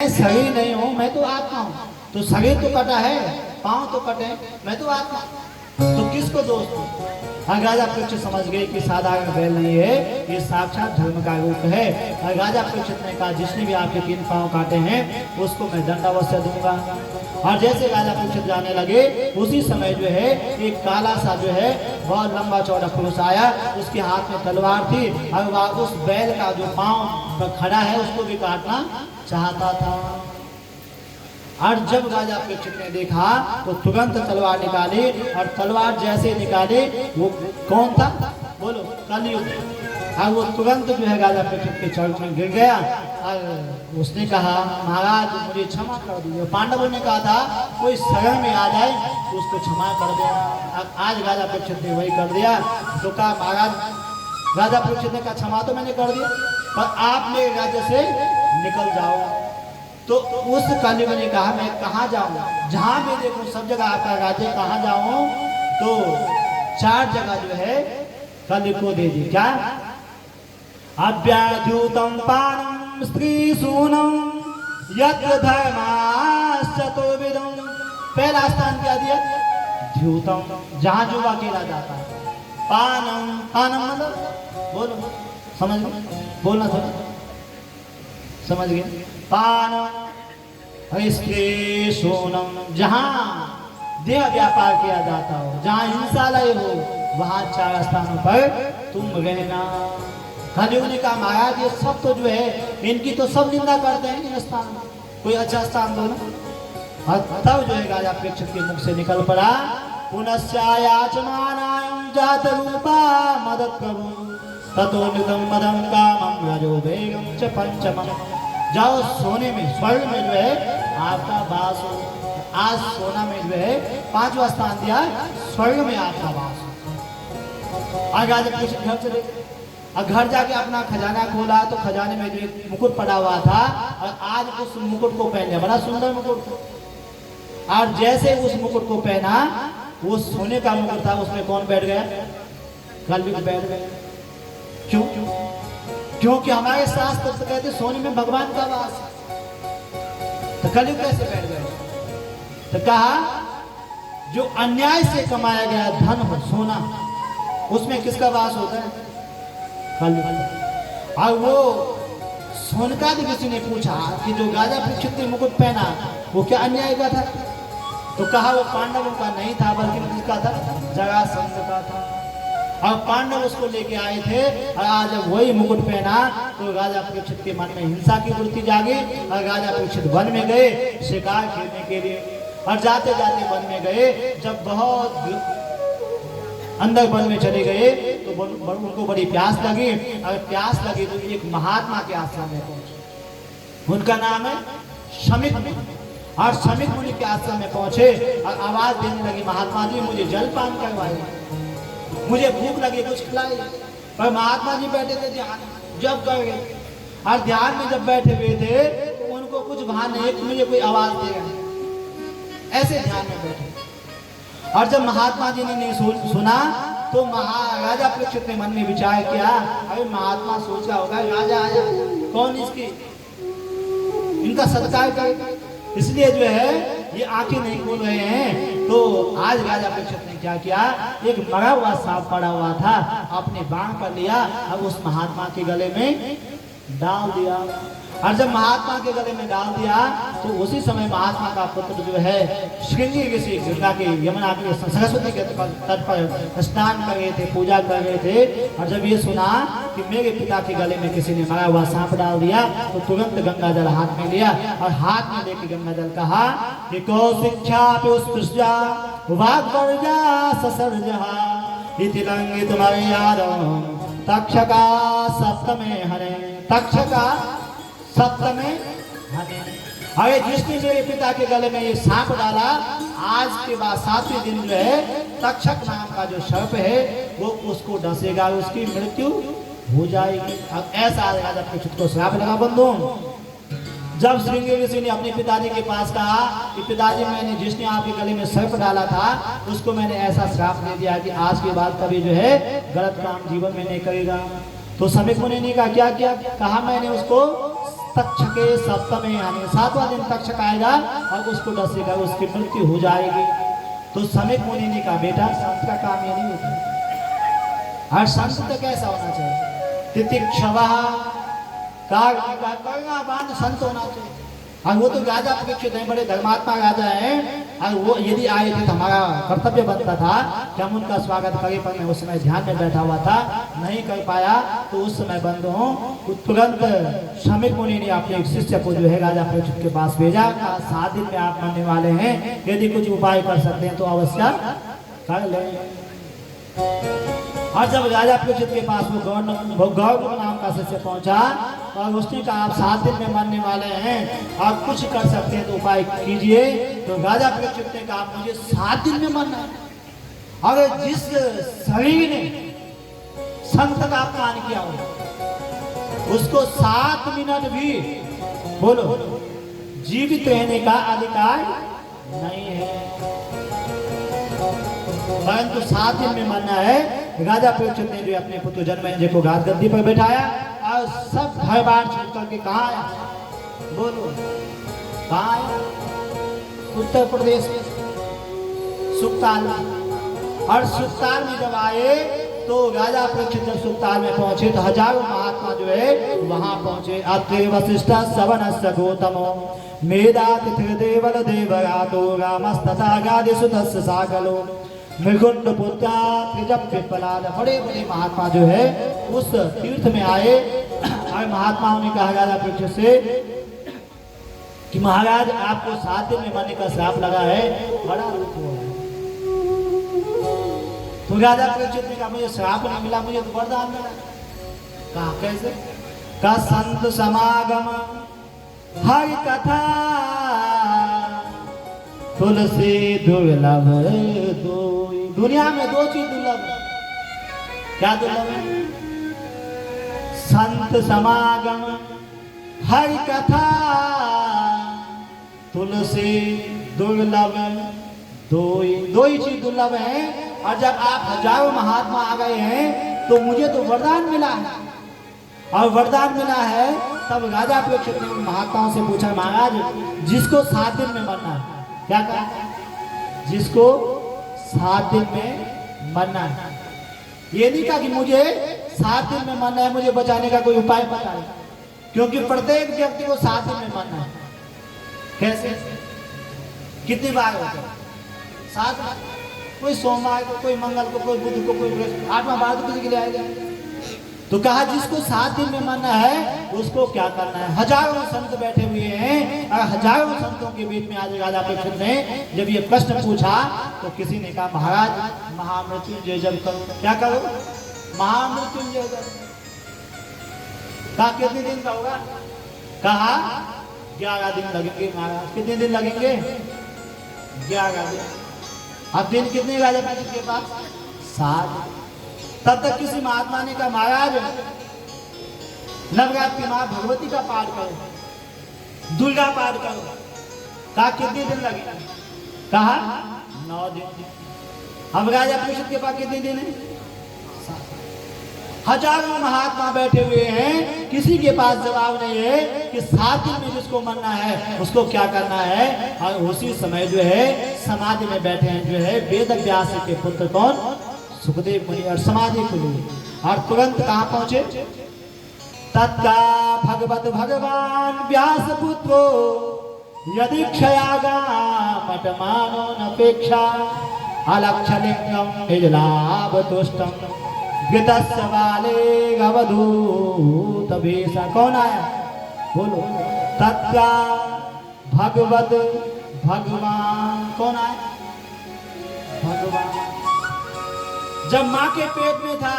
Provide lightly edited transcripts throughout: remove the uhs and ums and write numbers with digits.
मैं शरीर नहीं हूँ, मैं तो आत्मा हूँ। तो शरीर तो कटा है, पाँव तो कटे, मैं तो आत्मा, तो किसको दोष दूं? हाँ, राजा परीक्षित समझ गए कि साधारण बैल नहीं है, ये साक्षात धर्म का रूप है। और राजा परीक्षित ने कहा, जिसने भी आपके 3 पाँव काटे हैं उसको मैं दंड अवश्य दूंगा। और जैसे राजा परीक्षित जाने लगे, उसी समय जो है एक काला सा जो है बहुत लंबा चौड़ा पुरुष आया, उसके हाथ में तलवार थी और वह उस बैल का जो पाँव खड़ा है उसको भी काटना चाहता था। और जब राजा परीक्षित ने देखा तो तुरंत तलवार निकाली, और तलवार जैसे निकाली, वो कौन था बोलो? कलयुग। और वो तुरंत जो है राजा परीक्षित के चरण में गिर गया और उसने कहा, महाराज मुझे क्षमा कर दीजिए। पांडवों ने कहा था कोई शरण में आ जाए तो उसको क्षमा कर देना। आज राजा परीक्षित ने वही कर दिया। तो कहा, महाराज राजा परीक्षित ने कहा, क्षमा तो मैंने कर दिया, पर आप मेरे राज्य से निकल जाओ। तो उस कलयुग ने कहा, मैं कहाँ जाऊँ? जहाँ भी देखूँ सब जगह आपका राज्य, कहाँ जाऊँ? तो 4 जगह जो है कलयुग को दे दी। क्या? अव्याद्यूतम पानम स्त्री सूनम यज्ञ धर्माश्चतुर्विधम। पहला स्थान क्या दिया? द्यूतम, जहाँ जो अकेला जाता है। पानम, पानम मतलब बोलो, समझ गए? बोलना थोड़ा समझ गए? पानम सोनम, जहाँ देह व्यापार किया जाता हो, जहाँ हिंसालय हो, वहाँ 4 स्थानों पर तुम रहना। कलयुग ने कहा, महाराज ये सब तो जो है इनकी तो सब निंदा करते हैं, इन स्थान में कोई अच्छा स्थान दो ना। और तब जो है राजा परीक्षित के मुख से निकल पड़ा, पुनश्चायाचमानायं जात रूपा मदद करो ततो निदम मदम कामं रजो वेगम च पंचमम। जाओ सोने में, स्वर्ग में जो है आपका वास हो। आज सोना में जो है 5वां स्थान दिया, स्वर्ग में आपका वास हो। आज राजा परीक्षित घर चले गए और घर जाके अपना खजाना खोला तो खजाने में जो एक मुकुट पड़ा हुआ था, और आज उस मुकुट को पहन लिया। बड़ा सुंदर मुकुट था। और जैसे उस मुकुट को पहना, वो सोने का मुकुट था, उसमें कौन बैठ गया? कलयुग बैठ गया। क्यों? क्योंकि हमारे शास्त्र तो कहते सोने में भगवान का वास है। तो कलयुग कैसे बैठ गए? तो कहा, जो अन्याय से कमाया गया धन हो, सोना, उसमें किसका वास होता है? कलयुग। और वो सोनकादि किसी ने पूछा कि जो राजा परीक्षित ने मुकुट पहना वो क्या अन्याय का था? तो कहा वो पांडवों का नहीं था, बल्कि किसका था? जरासंध का था। और पांडव उसको लेके आए थे, और आज जब वही मुकुट पहना तो राजा परीक्षित के मन में हिंसा की वृत्ति जागी, और राजा परीक्षित वन में गए शिकार खेलने के लिए। और जाते जाते वन में गए, जब बहुत अंदर वन में चले गए तो उनको बड़ी प्यास लगी। और प्यास लगी तो एक महात्मा के आश्रम में पहुंचे। उनका नाम है शमिक मुनि। और शमिक मुनि के आश्रम में पहुंचे और आवाज देने लगी, महात्मा जी मुझे जलपान करवाइए, मुझे भूख लगी, कुछ खिलाइए। पर महात्मा जी बैठे थे ध्यान, जब कर गए। और ध्यान में जब बैठे हुए थे तो उनको कुछ भान नहीं कि मुझे कोई आवाज देगा, ऐसे ध्यान में बैठे। और जब महात्मा जी ने नहीं सुना तो महाराजा परीक्षित ने मन में विचार किया, अरे महात्मा सोच रहा होगा राजा आया, कौन इसकी इनका सत्कार करेगा, इसलिए जो है ये आंखें नहीं खोल रहे हैं। तो आज राजा परीक्षित ने क्या किया, एक मरा हुआ सांप पड़ा हुआ था, अपने बाण पर लिया और उस महात्मा के गले में डाल दिया। और जब महात्मा के गले में डाल दिया तो उसी समय महात्मा का पुत्र जो है श्रृंगी ऋषि गंगा के, यमुना के, सरस्वती के तट पर स्नान कर रहे थे, पूजा कर रहे थे। और जब ये सुना कि मेरे पिता के गले में किसी ने मरा हुआ सांप डाल दिया तो तुरंत गंगा जल हाथ में लिया, और हाथ में लेके गंगा जल कहा कि कौशिक्षा पुष्पजा वाग्वर्जा ससर्जहा इति लंघित मर्यादं तक्षका सप्तमे हरे। तक्षका सप्तमे हरे। अरे जिसने मेरे पिता के गले में ये सांप डाला, आज के बाद 7वें दिन जो है तक्षक नाम का जो सर्प है वो उसको डसेगा, उसकी मृत्यु हो जाएगी। अब ऐसा राजा परीक्षित को श्राप लगा। बंधु, जब श्रृंगी ऋषि ने अपने पिताजी के पास कहा कि पिताजी मैंने जिसने आपके गले में सर्प डाला था उसको मैंने ऐसा श्राप दे दिया कि आज के बाद कभी जो है गलत काम जीवन में नहीं करेगा। तो शमिक मुनि ने कहा क्या किया? कहा मैंने उसको तक्षके सप्तमे यानी 7वां दिन तक्षक आएगा और उसको डसेगा, उसकी मृत्यु हो जाएगी। तो समीप मुनि ने कहा बेटा संत का काम ये नहीं होता। और संत तो कैसा होना चाहिए? तितिक्षवः करुणावान संत होना चाहिए। और वो तो राजा परीक्षित हैं, बड़े धर्मात्मा राजा हैं, और वो यदि आए थे तो हमारा कर्तव्य बनता था कि हम उनका स्वागत करें, पर मैं उस समय ध्यान में बैठा हुआ था, नहीं कर पाया। तो उस समय बंधुओं तुरंत समीप मुनि ने अपने एक शिष्य को जो है राजा परीक्षित के पास भेजा। 7 दिन में आप मरने वाले हैं, यदि कुछ उपाय कर सकते हैं तो अवश्य कर लें। और जब राजा परीक्षित के पास वो गौर नाम का शिष्य पहुंचा और उसने कहा आप 7 दिन में मरने वाले हैं, आप कुछ कर सकते हैं तो उपाय कीजिए। तो राजा परीक्षित ने कहा मुझे 7 दिन में मरना है। और जिस शरीर ने संत का अपमान किया हो उसको 7 मिनट भी बोलो जीवित रहने का अधिकार नहीं है, परंतु 7 दिन में मरना है। राजा परीक्षित ने जो अपने पुत्र जनमेजय को गद्दी पर बैठाया और सब घर बार छोड़ करके कहाँ आया? बोलो कहाँ आया? उत्तर प्रदेश में सुखताल में। और सुखताल में जब आए तो राजा परीक्षित जब सुखताल में पहुंचे तो हजारों महात्मा जो है वहां पहुंचे। अत्रि वशिष्ठ सवनस्य गौतमो मेधातिथिर्देवल देवरातो रामस्तथा गादिसुतस्य सागलो मृगुंड पुत्रा त्रिजप पिप्पलाद। बड़े बड़े महात्मा जो है उस तीर्थ में आए और महात्माओं ने कहा राजा परीक्षित से कि महाराज आपको 7 दिन में मरने का श्राप लगा है, बड़ा दुख हुआ है। तो राजा परीक्षित ने कहा मुझे श्राप नहीं मिला, मुझे तो वरदान मिला। कहा कैसे? का संत समागम हरि कथा तुलसी दुर्लभ दो। दुनिया में 2 चीज दुर्लभ है। क्या दुर्लभ है? संत समागम हरि कथा तुलसी दुर्लभ दो ही चीज दुर्लभ है। और जब आप हजारों महात्मा आ गए हैं तो मुझे तो वरदान मिला है, और वरदान मिला है। तब राजा परीक्षित ने महात्माओं से पूछा महाराज जिसको 7 दिन में मरना है, क्या कहा? जिसको 7 दिन में मरना है। ये नहीं कहा कि मुझे 7 दिन में मरना है, मुझे बचाने का कोई उपाय पता है, क्योंकि प्रत्येक व्यक्ति को 7 दिन में मरना है। कैसे? कितनी बार होता है? 7 बार। कोई सोमवार को, कोई मंगल को, कोई बुध को, कोई बृहस्पति, 8वां बार तो किसी के लिए आएगा। तो कहा जिसको 7 दिन में मरना है उसको क्या करना है? हजारों संत बैठे हुए हैं और हजारों संतों के बीच में आज राजा परीक्षित ने जब ये प्रश्न पूछा तो किसी ने कहा महाराज महामृत्युंजय जप करो। क्या करो? महामृत्युंजय जप। कहा कितने दिन का होगा? कहा 11 दिन लगेंगे महाराज। कितने दिन लगेंगे? 11 दिन। अब दिन कितने राजा परीक्षित के पास? 7। तब तक किसी महात्मा ने कहा महाराज नवरात्रि माँ भगवती का पाठ करो, दुर्गा पाठ करो। कहा कितने दिन लगेंगे? कहा 9 दिन। अब राजा परीक्षित के पास कितने दिन है? 7। हजारों महात्मा बैठे हुए हैं, किसी के पास जवाब नहीं है कि 7 दिन में जिसको मरना है उसको क्या करना है। और उसी समय जो है समाधि में बैठे हैं जो है वेद व्यास के पुत्र कौन? सुखदेव मुनि। और समाधि खुली और तुरंत कहां पहुंचे? तत्का भगवत भगवान व्यास पुत्रो यदि क्षयागा मटमानो नपेक्षा अलक्षलिंगम निजलाभ तुष्टम गृतस्य बाले अवधूत भेषा। कौन आया? बोलो। तत्का भगवत भगवान। कौन आया? भगवान। जब माँ के पेट में था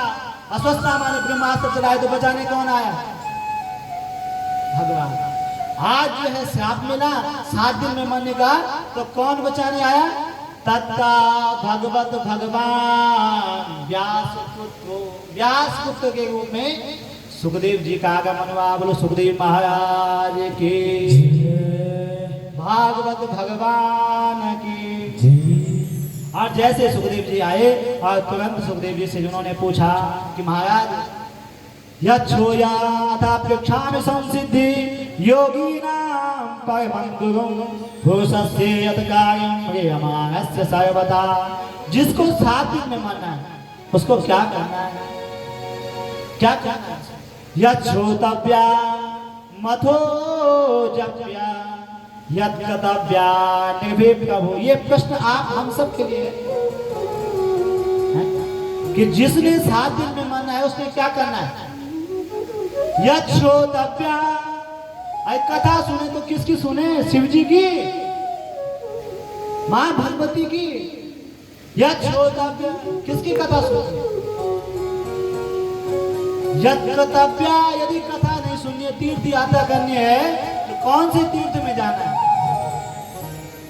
अस्वस्थता माने ब्रह्मास्त्र चलाए तो बचाने कौन आया? भगवान। आज जो है श्राप मिला 7 दिन में मरने का, तो कौन बचाने आया? तत्का भगवत भगवान व्यास पुत्र। व्यास पुत्र के रूप में सुखदेव जी का आगमन हुआ। बोलो सुखदेव महाराज की, भागवत भगवान की। और जैसे सुखदेव जी आए और तुरंत सुखदेव जी से उन्होंने पूछा कि महाराज यच्छोयाथाप्यक्षामि संसिद्धि योगीनां परमं गुरुं पुरुषस्य यत् कार्यं क्रियमाणस्य सर्वदा। जिसको 7 दिन में मानना है उसको क्या करना है, क्या करना है? यत् श्रोतव्या मथो जप्या यत् कर्तव्या निर्भीक प्रभु। ये प्रश्न आप हम सब के लिए है कि जिसने 7 दिन में मानना है उसने क्या करना है। यत् श्रोतव्या, कथा सुने तो किसकी सुने? शिव जी की, मां भगवती की। यत् श्रोतव्या, किसकी कथा सुने? यत् कर्तव्या, यदि कथा नहीं सुननी है, तीर्थ यात्रा करनी है तो कौन से तीर्थ में जाना है?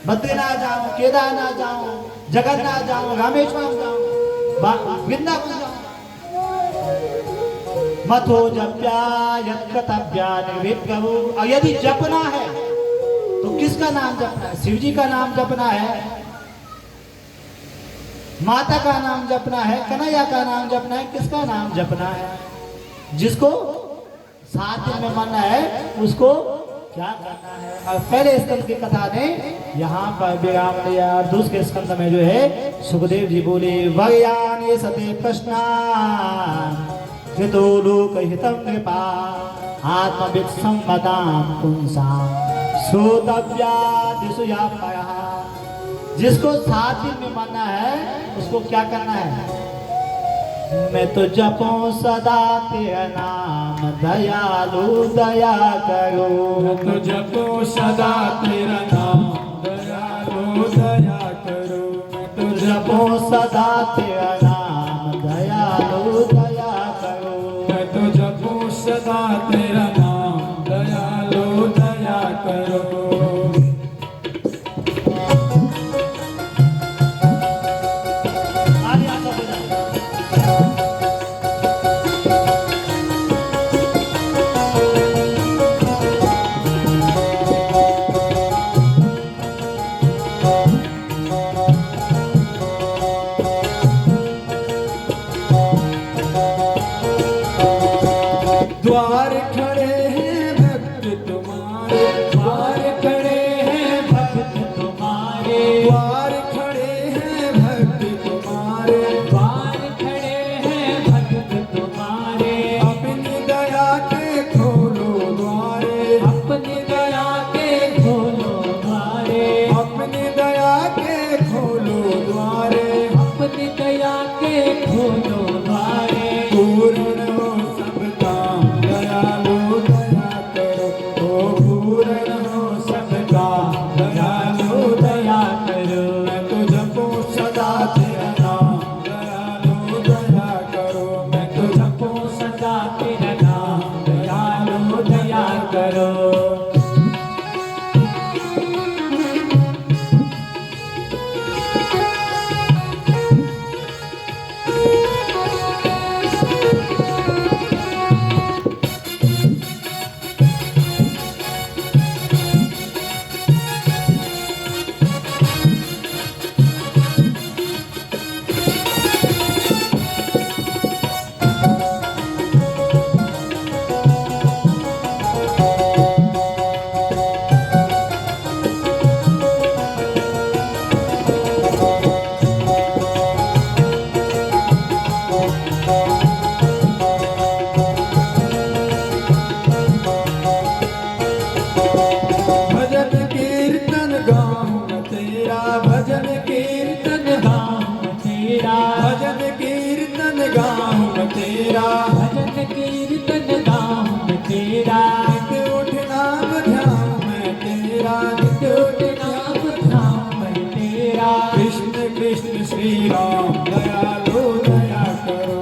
बद्रीनाथ जाऊं, केदारनाथ जाऊं, जगन्नाथ जाऊं, रामेश्वरम जाऊं, वृंदावन जाऊं। मथो जप्या यत् कर्तव्या निर्भीक प्रभु। और यदि जपना है तो किसका नाम जपना है? शिव जी का नाम जपना है, माता का नाम जपना है, कन्हैया का नाम जपना है, किसका नाम जपना है? जिसको 7 दिन में मानना है उसको क्या करना है। और पहले स्कंद की कथा ने यहाँ पर विराम लिया। दूसरे स्कंद में जो है सुखदेव जी बोले वयाने सते प्रश्ना कृतो लोकहितं कृपा आत्मविद संपदां पुंसां श्रोतव्या दिशु या परः। जिसको 7 दिन में मानना है उसको क्या करना है? मैं तो जपो सदा तेरा नाम दयालु दया करो। मैं तो जपो सदा तेरा नाम दयालु दया करो। मैं तो जपो सदा तेरा नाम दयालु दया करो। मैं तो जपो सदा तेरा नाम दयालु दया करो। द्वार खड़े हैं भक्त तुम्हारे, द्वार खड़े हैं भक्त तुम्हारे, द्वार खड़े हैं भक्त तुम्हारे, द्वार खड़े हैं भक्त तुम्हारे। अपनी दया के खोलो द्वारे, अपनी दया के खोलो द्वारे, अपनी दया के खोलो द्वारे, अपनी दया के खोलो द्वारे। पूर्ण हो सब काम दयालु दया करो। ओ पूर्ण हो सब काम दयालु दया करो। मैं तो जपो सदा तेरा नाम दयालु दया करो। मैं तो जपो सदा तेरा नाम दयालु दया करो। भजन कीर्तन गाऊं तेरा, भजन कीर्तन गाऊं तेरा, भजन कीर्तन गाऊं तेरा, भजन कीर्तन गाऊं तेरा। नित उठ नाम ध्यान मैं तेरा, नित उठ नाम ध्यान मैं तेरा। कृष्ण कृष्ण श्री राम दयालु दया करो।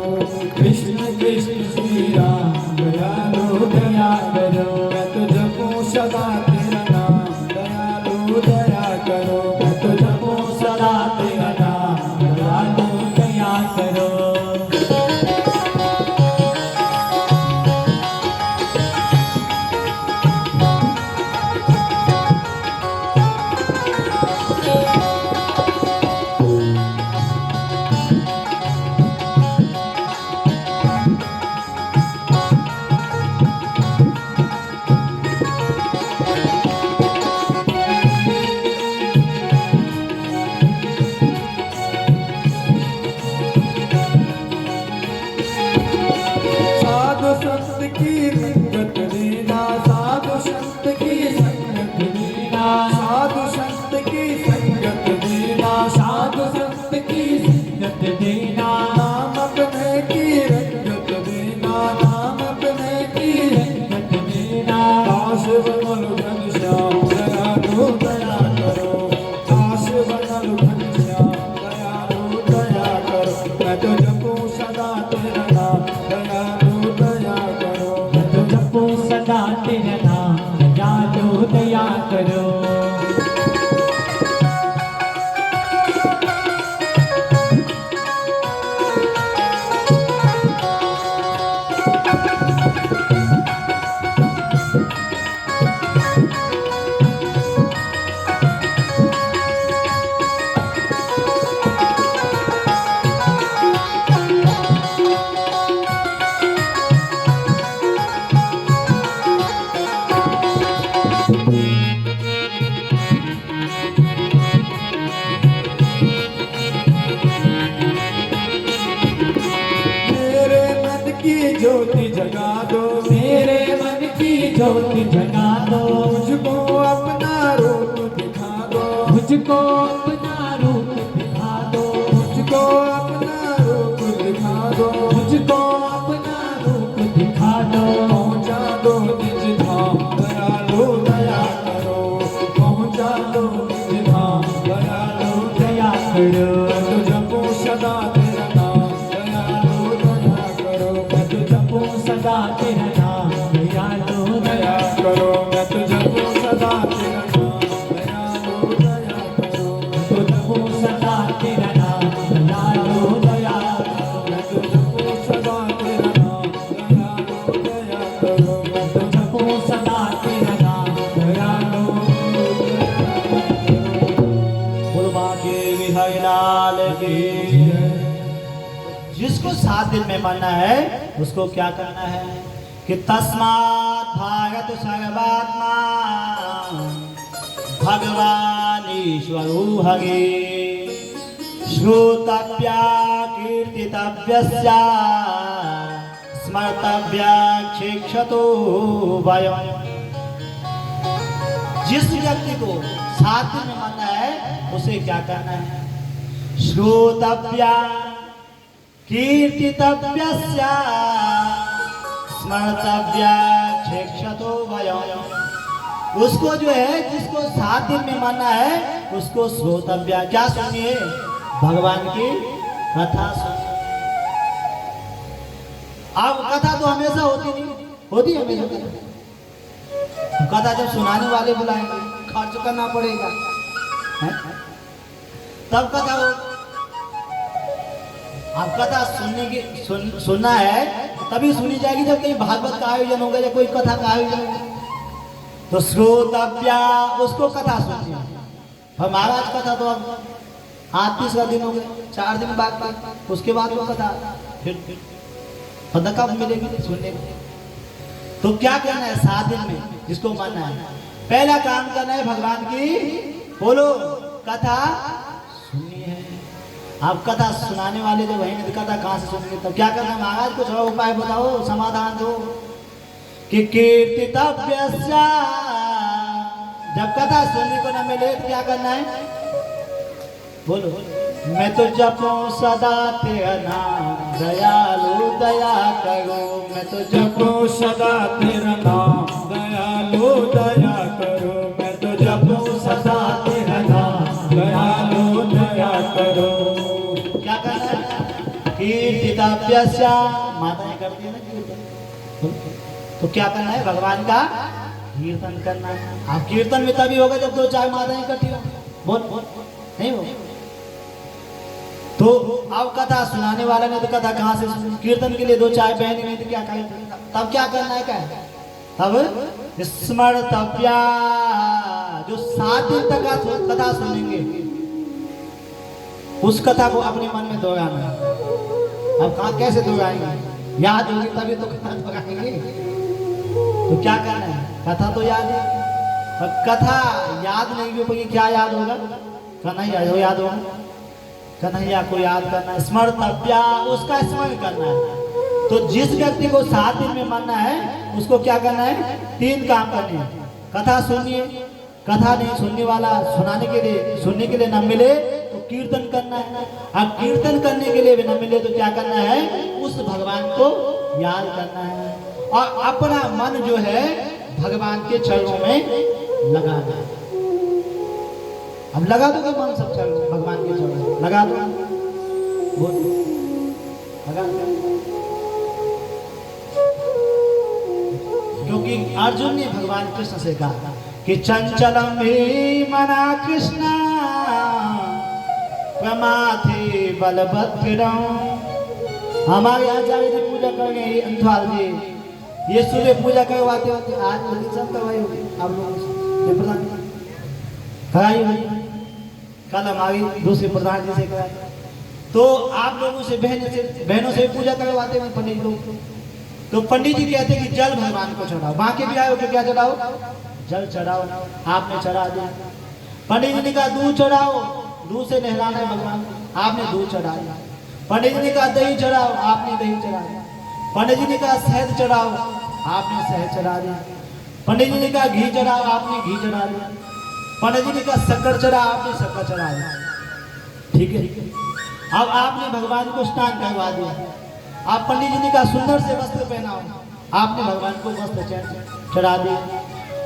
कृष्ण कृष्ण श्री राम दयालु दया करो। मैं तो जपो सदा तेरा नाम दयालु दया करो। मैं तो जपो सदा तेरा नाम दयालु दया करो। साधु संत की संगत देना, साधु संत की संगत देना, नाम अपने की रंगत देना, नाम अपने की रंगत देना। दास बनल घनश्याम दयालु दया करो, दास बनल घनश्याम दयालु दया करो। मैं तो जपूं सदा तेरा नाम दयालु दया करो, मैं तो जपूं सदा तेरा नाम दयालु दया करो। मेरे मन की ज्योति जगा दो, मेरे मन की ज्योति जगा दो। मुझको अपना रूप दिखा दो, मुझको अपना रूप दिखा दो, मुझको अपना रूप दिखा दो, मुझको अपना रूप दिखा दो। पहुँचा दो निज धाम दयालु दया करो, पहुँचा दो निज धाम दयालु दया करो। मैं तो जपूं सदा तेरा नाम दयालु दया करो, मैं तो जपूं सदा तेरा नाम दयालु दया करो, मैं तो जपूं सदा तेरा नाम दयालु दया करो, मैं तो जपूं सदा तेरा नाम दयालु दया करो, मैं तो जपूं सदा तेरा नाम दयालु दया करो, मैं तो जपूं सदा तेरा नाम दयालु दया करो। बोलो बाके बिहारी लाल की। जिसको 7 दिन में मानना है उसको क्या करना है कि तस्मात् भागत सर्वात्मा भगवान ईश्वरो हगे श्रोतव्या कीर्तितव्यस्य स्मर्तव्या शिक्षतो वयम्। जिस व्यक्ति को 7 दिन में मानना है उसे क्या करना है? श्रोतव्या कीर्तितव्यस्य स्मर्तव्या शिक्षतो वयम्। उसको जो है जिसको 7 दिन में मानना है उसको श्रोतव्या, क्या सुनिए? भगवान की कथा सुनिए। अब कथा तो हमेशा होती नहीं, होती है हमेशा कथा जब सुनाने वाले बुलाएंगे खर्च करना पड़ेगा है? तब कथा हो। अब कथा सुनना है तभी सुनी जाएगी जब कहीं भागवत का आयोजन होगा या कोई कथा का आयोजन होगा। तो श्रोतव्या उसको कथा सुनिए। और महाराज कथा तो अब 38 दिन हो गए, 4 दिन बाद उसके बाद वो कथा फिर पता कब मिलेगी सुनने को। तो क्या करना है 7 दिन में जिसको मानना है? पहला काम करना है भगवान की बोलो कथा सुननी है। आप कथा सुनाने वाले जो वही नहीं कथा कहाँ से सुनेंगे? तब क्या करना है महाराज? कुछ और उपाय बताओ, समाधान दो। कि कीर्तितव्यस्य, जब कथा सुनने को न मिले तो क्या करना है? बोलो। मैं तो जपूं सदा तेरा नाम दयालु दया करो, मैं तो जपूं सदा तेरा नाम दयालु दया करो, मैं तो जपूं सदा तेरा नाम दयालु दया करो। क्या करना है? कीर्तितव्यस्य, माताएं करती है ना कीर्तन, तो क्या करना है? भगवान का कीर्तन करना है। आप कीर्तन में तभी होगा जब 2-4 माताएं इकट्ठी हो। बोल नहीं हो तो अब कथा सुनाने वाला ने तो कथा कहाँ से सुनी? कीर्तन के लिए 2-4 बहनें नहीं तो क्या करें? तब क्या करना है? क्या तब स्मर्तव्या, जो 7 दिन तक कथा सुनेंगे उस कथा को अपने मन में दोहराना है। अब कहाँ कैसे दोहराएंगे? याद होगी तभी तो कथा दोहराएंगे। तो क्या करना है? कथा तो याद है, पर कथा याद नहीं हो पाएगी। क्या याद होगा? कन्हैया याद होगा, कन्हैया को याद करना है। स्मर्तव्या, उसका स्मरण करना है। तो जिस व्यक्ति को 7 दिन में मानना है उसको क्या करना है? 3 काम करने हैं। कथा सुनिए, कथा नहीं सुनने वाला सुनने के लिए न मिले तो कीर्तन करना है। अब कीर्तन करने के लिए भी न मिले तो क्या करना है, उस भगवान को याद करना है और अपना मन जो है भगवान के चरणों में लगाना है। अब लगा दो मन सब चरणों भगवान के चरणों में लगा दो, लगा दो। क्योंकि अर्जुन ने भगवान कृष्ण से कहा कि चंचलम ही मना कृष्णा प्रमाथे बलभद्रम। हमारे आचार्य जी पूजा कर गए अंधवाल जी, ये सुबह पूजा करवाते होते, आज होली सब करवाई होगी आप लोगों से, ये प्रधान कराई होगी, कल हमारी दूसरे प्रधान जी से कराई, तो आप लोगों से बहनों से पूजा करवाते हैं पंडित लोग। तो पंडित जी कहते हैं कि जल भगवान को चढ़ाओ, बाकी भी आए हो क्या चढ़ाओ, जल चढ़ाओ, आपने चढ़ा दिया। पंडित जी ने कहा दूध चढ़ाओ, दूध से नहलाना है भगवान, आपने दूध चढ़ा दिया। पंडित जी ने कहा दही चढ़ाओ, आपने दही चढ़ा दिया। पंडित जी ने कहा शहद चढ़ाओ, आपने शहद चढ़ा दिया। पंडित जी ने कहा घी चढ़ाओ, आपने घी चढ़ा दिया। पंडित जी ने कहा शक्कर चढ़ा, आपने शक्कर चढ़ा दिया। ठीक है, अब आपने भगवान को स्नान करवा दिया। आप पंडित जी ने कहा सुंदर से वस्त्र पहनाओ, आपने भगवान को वस्त्र चढ़ा दिया।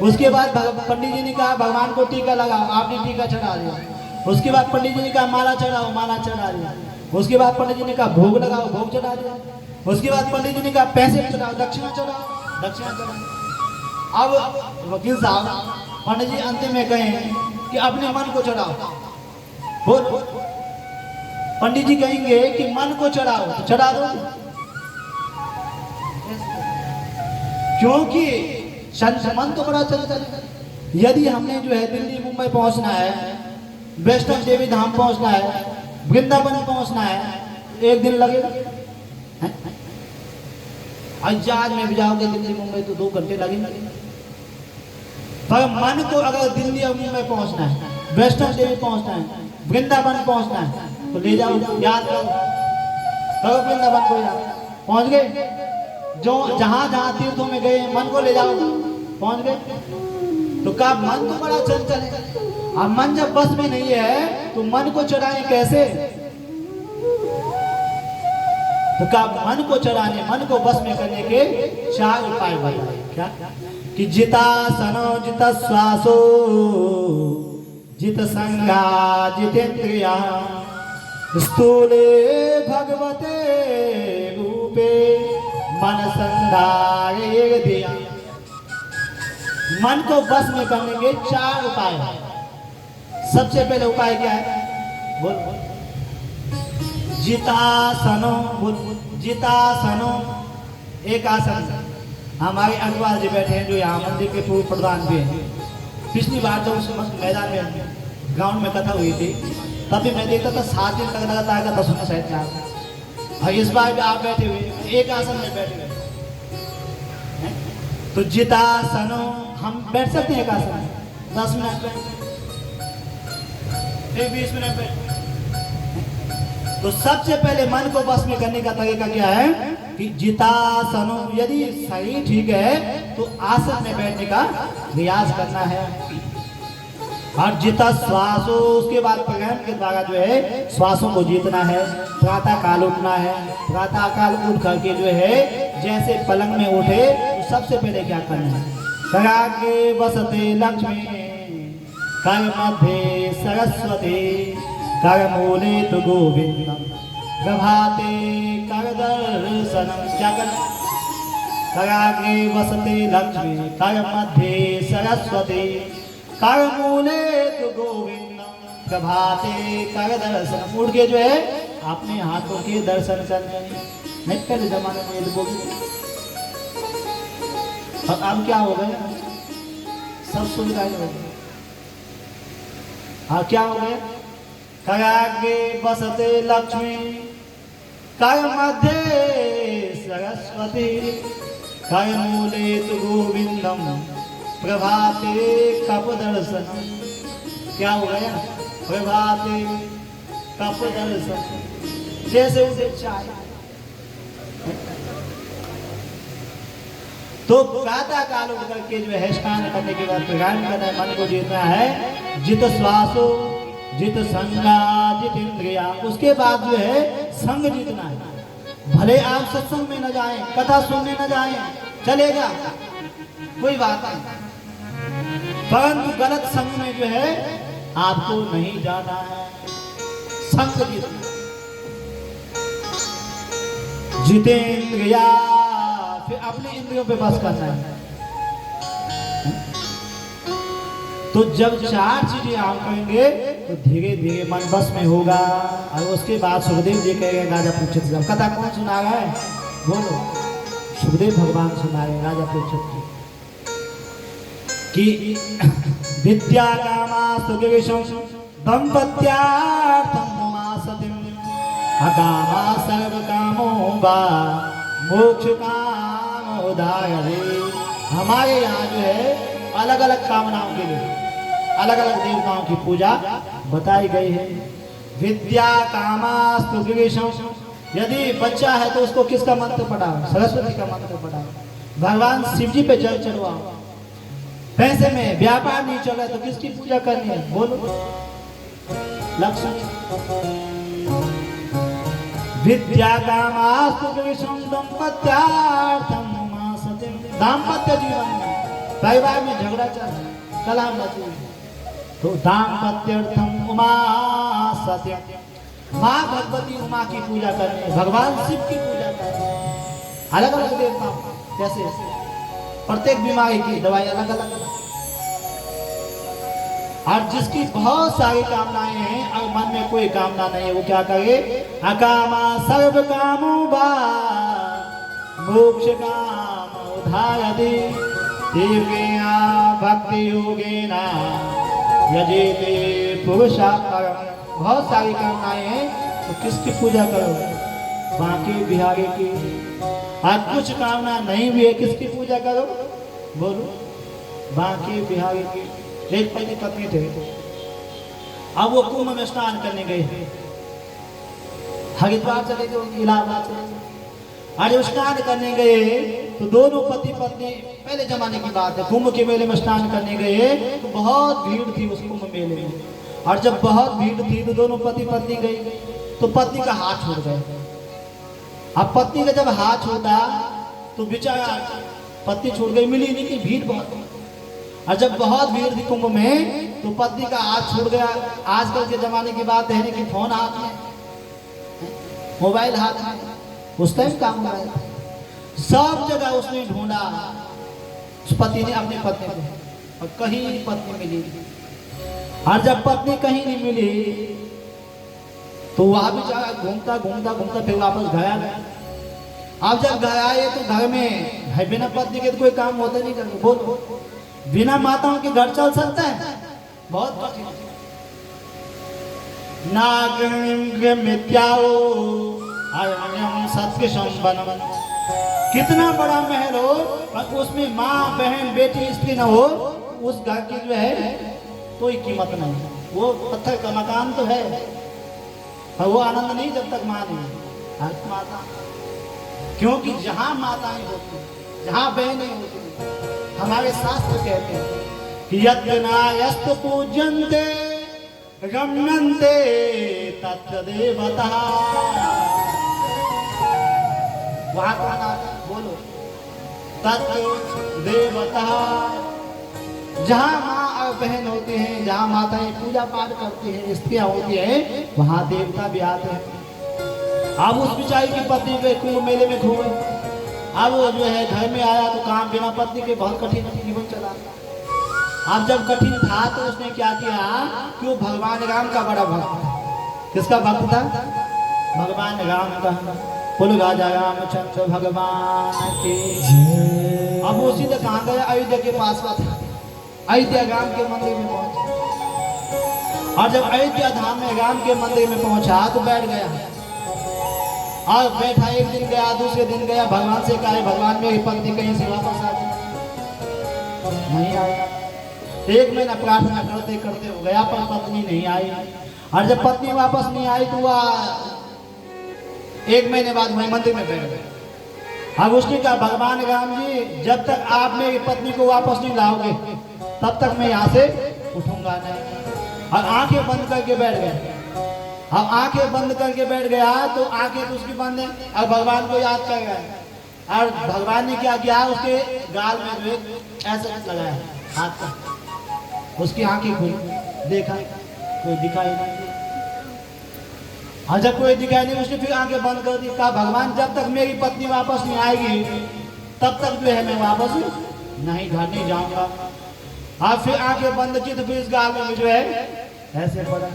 उसके बाद पंडित जी ने कहा भगवान को टीका लगाओ, आपने टीका चढ़ा दिया। उसके बाद पंडित जी ने कहा माला चढ़ाओ, माला चढ़ा दिया। उसके बाद पंडित जी ने कहा भोग लगाओ, भोग चढ़ा दिया। उसके बाद पंडित जी ने कहा पैसे चढ़ाओ, दक्षिणा चढ़ाओ, दक्षिणा चढ़ाओ। अब वकील साहब पंडित जी अंतिम में कहें कि अपने मन को चढ़ाओ, बोल। पंडित जी कहेंगे कि मन को चढ़ाओ, तो चढ़ा दो, क्योंकि मन तो बड़ा चंचल है। यदि हमने जो है दिल्ली मुंबई पहुंचना है, वैष्णो देवी धाम पहुंचना है, वृंदावन पहुंचना है, एक दिन लगेगा। जहाज में भी जाओगे दिल्ली मुंबई तो 2 घंटे लगेंगे। पर मन को अगर दिल्ली और मुंबई पहुंचना है, वैष्णो देवी पहुंचना है, वृंदावन पहुंचना है, तो ले जाओ, याद करो वृंदावन को याद। पहुंच गए, जो जहां जहां तीर्थों में गए मन को ले जाओ, पहुंच गए। तो का मन तो बड़ा चंचल है। अब मन जब बस में नहीं है तो मन को चढ़ाए कैसे? तो का मन को चढ़ाने, मन को बस में करने के 4 उपाय बताए। क्या? कि जिता सनो जित श्वासो जित संगा जितेंद्रिया स्थूले भगवते रूपे मन संधारे दिया। मन को बस में करने के 4 उपाय हैं। सबसे पहले उपाय क्या है? बोल जितासनो, बोल जितासनो। एक आसन, हमारे अग्रवाल जी बैठे हैं जो यहाँ मंदिर के पूर्व प्रधान भी हैं। पिछली बार जब उस मैदान में ग्राउंड में कथा हुई थी तभी मैं देखता था 7 दिन तक लगातार कथा सुनना शायद आप, और इस बार भी आप बैठे हुए एक आसन में बैठे हुए। तो जितासनो, हम बैठ सकते हैं एक आसन में 10 मिनट बैठ, फिर 20 मिनट बैठ। तो सबसे पहले मन को बस में करने का तरीका क्या है कि जितासनो। यदि शरीर ठीक है तो आसन में बैठने का रियाज करना है। और जिता श्वासो, उसके बाद प्राणायाम के द्वारा जो है श्वासों को जीतना है। प्रातः काल उठना है, प्रातः काल उठ करके जो है जैसे पलंग में उठे तो सबसे पहले क्या करना है? करागे बसते लक्ष्मी कर मध्य सरस्वती कर मूले तो गोविंदम प्रभाते कर दर्शनम। क्या करना? करागे बसते लक्ष्मी कर मध्य सरस्वती कर मूले तो गोविंदम प्रभाते कर दर्शनम। उठ के जो है अपने हाथों के दर्शन करने। नहीं पहले जमाने में ये बोली, और अब क्या हो गया? सब सुविधाएं हो गई। हाँ, क्या हो गया? करागे बसते लक्ष्मी कर मध्य सरस्वती कर मूले तो गोविंदम प्रभाते कप दर्शन। क्या हो गया? प्रभाते कप दर्शन। जैसे उसे चाहे तो प्रातः काल उठ करके जो है स्नान करने के बाद प्रणाम करना है, मन को जीतना है। जित श्वासो जित संगा जित इंद्रिया, उसके बाद जो है संग जीतना है। भले आप सत्संग में न जाएं, कथा सुनने न जाएं, चलेगा, कोई बात नहीं, परंतु गलत संग में जो है आपको नहीं जाना है। संग जीतना, जितेंद्रिया, फिर अपने इंद्रियों पे बस करना है। तो जब चार चीजें आप करेंगे तो धीरे धीरे मन बस में होगा। और उसके बाद सुखदेव जी कहेंगे राजा परीक्षित, कथा कौन सुना रहा है बोलो? सुखदेव भगवान सुना रहे राजा परीक्षित कि विद्या कामा सुगिरिशं दंपत्यार्थं मुमासतिं अकामा सर्व कामो वा मोक्ष कामो दायते। हमारे यहाँ जो है अलग अलग कामनाओं के लिए अलग अलग देवताओं की पूजा बताई गई है। विद्या कामास्तु गिरीशं, यदि बच्चा है तो उसको किसका मंत्र पढ़ाओ? सरस्वती का मंत्र पढ़ाओ। भगवान शिव जी पे जल चढ़वाओ। पैसे में व्यापार नहीं चल रहा तो किसकी पूजा करनी है बोलो? लक्ष्मी। विद्या कामास्तु गिरीशं दंपत्यार्थं मुमासतिं, दाम्पत्य जीवन में परिवार में झगड़ा चल रहा है, कलह मची है, तो दाम्पत्यर्थम उमा सत्यम, माँ भगवती उमा की पूजा करनी, भगवान शिव की पूजा करनी। अलग अलग देवता कैसे, प्रत्येक बीमारी की दवाई अलग अलग। और जिसकी बहुत सारी कामनाएं हैं और मन में कोई कामना नहीं है, वो क्या करे? अकामा सर्व कामो वा मोक्ष काम उधारति दिव्या भक्ति योगेन यजेते पुरुषा परम। बहुत सारी कामनाएं हैं तो किसकी पूजा करो? बाकी बिहारी की। और कुछ कामना नहीं भी है, किसकी पूजा करो बोलो? बाकी बिहारी की। एक पति पत्नी थे, अब वो कुंभ में स्नान करने गए, हरिद्वार चले गए, इलाहाबाद चले गए। आज स्नान करने गए तो दोनों पति पत्नी, पहले जमाने की बात है, कुंभ के मेले में स्नान करने गए तो बहुत भीड़ थी उस कुंभ मेले में। और जब बहुत भीड़ थी तो दोनों पति पत्नी गई तो पत्नी का हाथ छूट गया। अब पत्नी का जब हाथ छूटा तो बेचारा पत्नी छूट गई, मिली नहीं कि भीड़ बहुत। और जब बहुत भीड़ थी कुंभ में तो पत्नी का हाथ छूट गया। आजकल के जमाने की बात है कि फोन हाथ में, मोबाइल हाथ में, उस टाइम काम हुआ है। सब जगह उसने ढूंढा उस पति ने अपनी पत्नी को, और कहीं नहीं पत्नी मिली। और जब पत्नी कहीं नहीं मिली तो वहां भी जा घूमता घूमता घूमता फिर वापस घर आ गया। अब जब घर आए तो घर में है, बिना पत्नी के तो कोई काम होता नहीं करते बोलो? बिना माताओं के घर चल सकता है? बहुत कठिन। नागरिम मिथ्याओ अरण्यम सत्य संबनम, कितना बड़ा महल हो और उसमें माँ बहन बेटी स्त्री न हो, उस घर की जो है कोई कीमत नहीं। वो पत्थर का मकान तो है और वो आनंद नहीं जब तक माँ नहीं माता। क्योंकि जहाँ माताएं होती, जहाँ बहनें होती, हमारे शास्त्र कहते हैं कि यज्ञनायस्तु पूज्यन्ते रम्यन्ते तत्र देवता। वहां कौन आता बोलो? तत्र देवता। जहाँ माँ और बहन होते हैं, जहाँ माताएं पूजा पाठ करती हैं, स्त्रियां होती हैं, वहां देवता भी आते हैं। अब उस बिचारी की पत्नी के कुंभ मेले में घूमे, अब वो जो है घर में आया तो काम बिना पत्नी के बहुत कठिन जीवन चला। अब जब कठिन था तो उसने क्या किया कि वो भगवान राम का बड़ा भक्त था। किसका भक्त था? भगवान राम का। बोलो राजा रामचंद्र भगवान के। अब वो सीधे कहाँ गया? अयोध्या के पास का था, अयोध्या राम के मंदिर में पहुंचा। और जब अयोध्या धाम में राम के मंदिर में पहुंचा तो बैठ गया और बैठा। एक दिन गया, दूसरे दिन गया, भगवान से कहा भगवान मेरी पत्नी कहीं से वापस आ जाए, नहीं आया। एक महीना प्रार्थना करते करते हो गया पर पत्नी नहीं आई। और जब पत्नी वापस नहीं आई तो वह एक महीने बाद वही मंदिर में बैठ गए। अब उसने कहा भगवान राम जी जब तक आप मेरी पत्नी को वापस नहीं लाओगे तब तक मैं यहाँ से उठूंगा नहीं। और आंखें बंद करके बैठ गए। अब आंखें बंद करके बैठ गया तो आंखें तो उसकी बंद है और भगवान को याद कर रहा है। और भगवान ने क्या किया उसके गाल में जो ऐसा लगाया हाथ का, उसकी आंखें खुली, देखा कोई दिखाई नहीं। और जब कोई दिखाई नहीं उसने फिर आंखें बंद कर दी। कहा भगवान जब तक मेरी पत्नी वापस नहीं आएगी तब तक जो है मैं वापस नहीं घर नहीं जाऊंगा। हाँ फिर आंखें बंद की तो फिर इस गाल में जो है ऐसे पड़ा,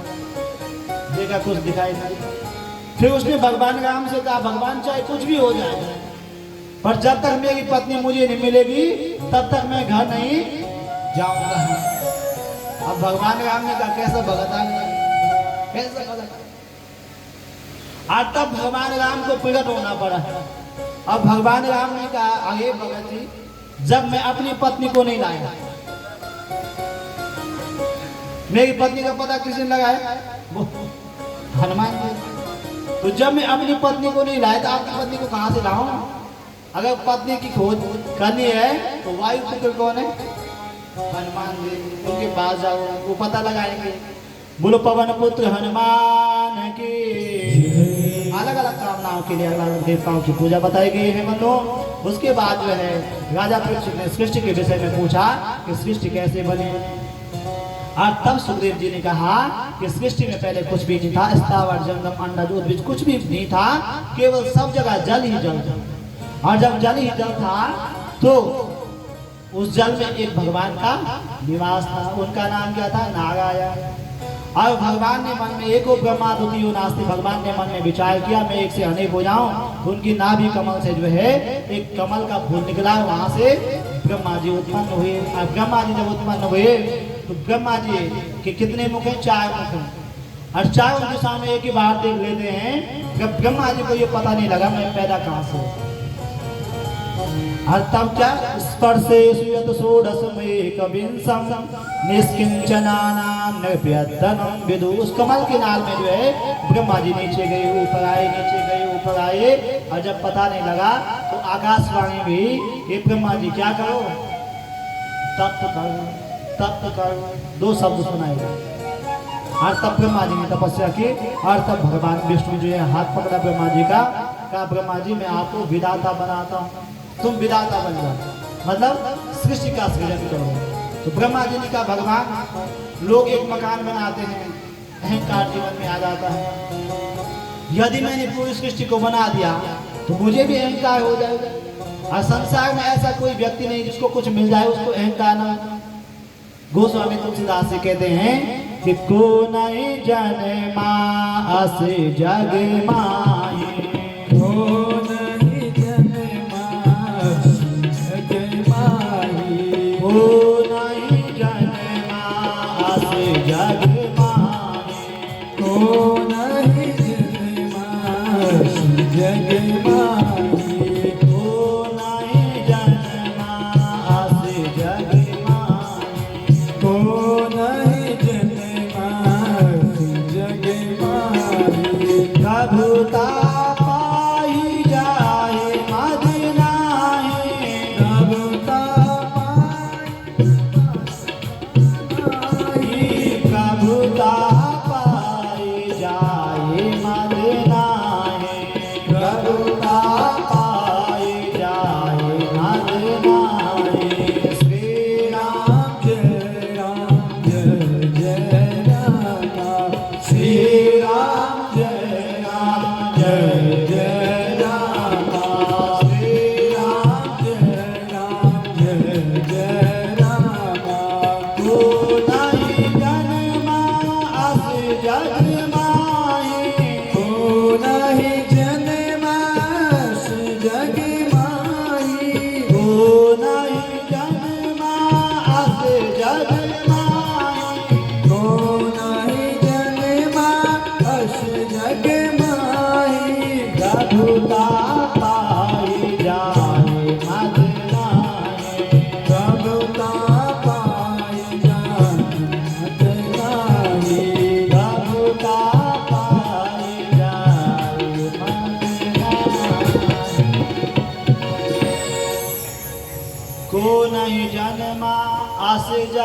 देखा कुछ दिखाई नहीं। फिर उसने भगवान राम से कहा भगवान चाहे कुछ भी हो जाए पर जब तक मेरी पत्नी मुझे नहीं मिलेगी तब तक मैं घर नहीं जाऊंगा। अब भगवान राम ने कहा कैसा भगत आ गया, कैसा भगत। और तब भगवान राम को प्रकट होना पड़ा। अब भगवान राम ने कहा अरे भगत जी जब मैं अपनी पत्नी को नहीं लाया, मेरी पत्नी का पता किसने लगाया, हनुमान जी। तो जब मैं अपनी पत्नी को नहीं लाया तो आपकी पत्नी को कहां से लाऊं। अगर पत्नी की खोज करनी है तो वायु पुत्र कौन है, हनुमान जी। उनके पास जाओ वो पता लगाएंगे। बोलो पवन पुत्र हनुमान की। अलग अलग कामनाओं के लिए अलग अलग देवताओं की पूजा बताई गई है बंधुओं। उसके बाद जो है राजा परीक्षित ने सृष्टि के विषय में पूछा कि सृष्टि कैसे बनी। और तब सुखदेव जी ने कहा कि सृष्टि में पहले कुछ भी नहीं था, स्थावर जंगम अंडज उद्भिज कुछ भी नहीं था, केवल सब जगह जल ही जल था। और जब जल ही जल था तो उस जल में एक भगवान का निवास था। उनका नाम क्या था, नारायण। और भगवान ने मन में एको ब्रह्मा द्वितीयो नास्ति, भगवान ने मन में विचार किया मैं एक से अनेक हो जाऊं। तो उनकी नाभि कमल से जो है एक कमल का फूल निकला, वहां से ब्रह्मा जी उत्पन्न हुए। और ब्रह्मा जी जब उत्पन्न हुए तो ब्रह्मा जी के कितने मुख हैं, 4 मुख हैं। और चारों दिशा में एक ही बार देख लेते हैं। जब ब्रह्मा जी को ये पता नहीं लगा मैं पैदा कहां से। और तब क्या स्पर्शे सुयत षोडशमेकविंशं निष्किंचनानां नृभ्यद्धनं विदु। उस कमल के नाल में जो है ब्रह्मा जी नीचे गए ऊपर आए, नीचे गए ऊपर आए। और जब पता नहीं लगा तो आकाशवाणी भी ये ब्रह्मा जी क्या करो, तप करो, तप करो, 2 शब्द सुनाए गए। और तब ब्रह्मा जी ने तपस्या की। और तब भगवान विष्णु जो है हाथ पकड़ा ब्रह्मा जी का, कहा ब्रह्मा जी मैं आपको विधाता बनाता हूँ, तुम विधाता बन जाओ, मतलब सृष्टि का सृजन करो। तो ब्रह्मा जी ने कहा भगवान लोग एक मकान बनाते हैं, अहंकार जीवन में आ जाता है, यदि मैंने पूरी सृष्टि को बना दिया तो मुझे भी अहंकार हो जाएगा। और संसार में ऐसा कोई व्यक्ति नहीं जिसको कुछ मिल जाए उसको अहंकार ना। गोस्वामी तुलसीदास जी कहते हैं कि को नहीं जाने मास जग माही, को नहीं जाने मास जग माही, को नहीं जाने मास जग माही, को नहीं जाने मास जग माही, को नहीं जाने मास जग माही, को नहीं जाने मास जग माही। प्रभुता पाई जाए मद नाहि, प्रभुता प्रभुता पाई जाए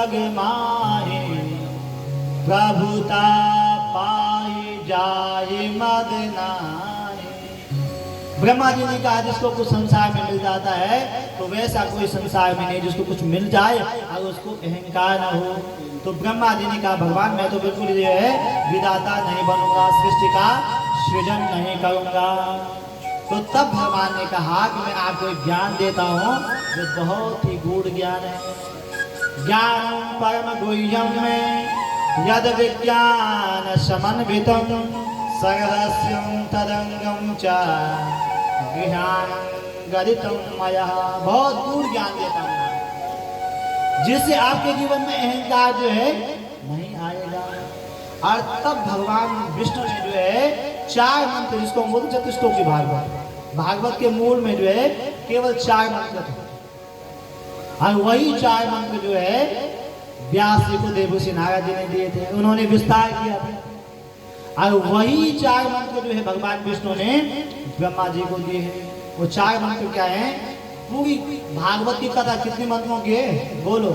जग माहे, प्रभुता पाई जाए मद नाहे। ब्रह्मा जी ने कहा जिसको कुछ संसार में मिल जाता है तो वैसा कोई संसार में नहीं जिसको कुछ मिल जाए और उसको अहंकार न हो। तो ब्रह्मा जी ने कहा भगवान मैं तो बिल्कुल जो है विधाता नहीं बनूंगा, सृष्टि का सृजन नहीं करूंगा। तो तब भगवान ने कहा कि मैं आपको एक ज्ञान देता हूँ जो बहुत ही गूढ़ ज्ञान है। ज्ञान परम गुह्यम में यद विज्ञान समन्वितम सरहस्यम तदंगम च ज्ञान गदितम मया। बहुत गूढ़ ज्ञान देता हूँ जिससे आपके जीवन में अहंकार जो है नहीं आएगा। और तब भगवान विष्णु ने जो है 4 मंत्र, जिसको हम बोलते चतुश्लोकी भागवत, भागवत के मूल में जो है केवल 4 मंत्र थे और वही 4 मंत्र जो है व्यास जी को देवऋषि नारद जी ने दिए थे, उन्होंने विस्तार किया था। और वही 4 मंत्र जो है भगवान विष्णु ने ब्रह्मा जी को दिए हैं। वो 4 मंत्र क्या है? पूरी भागवत की कथा कितने मंत्रों की है बोलो?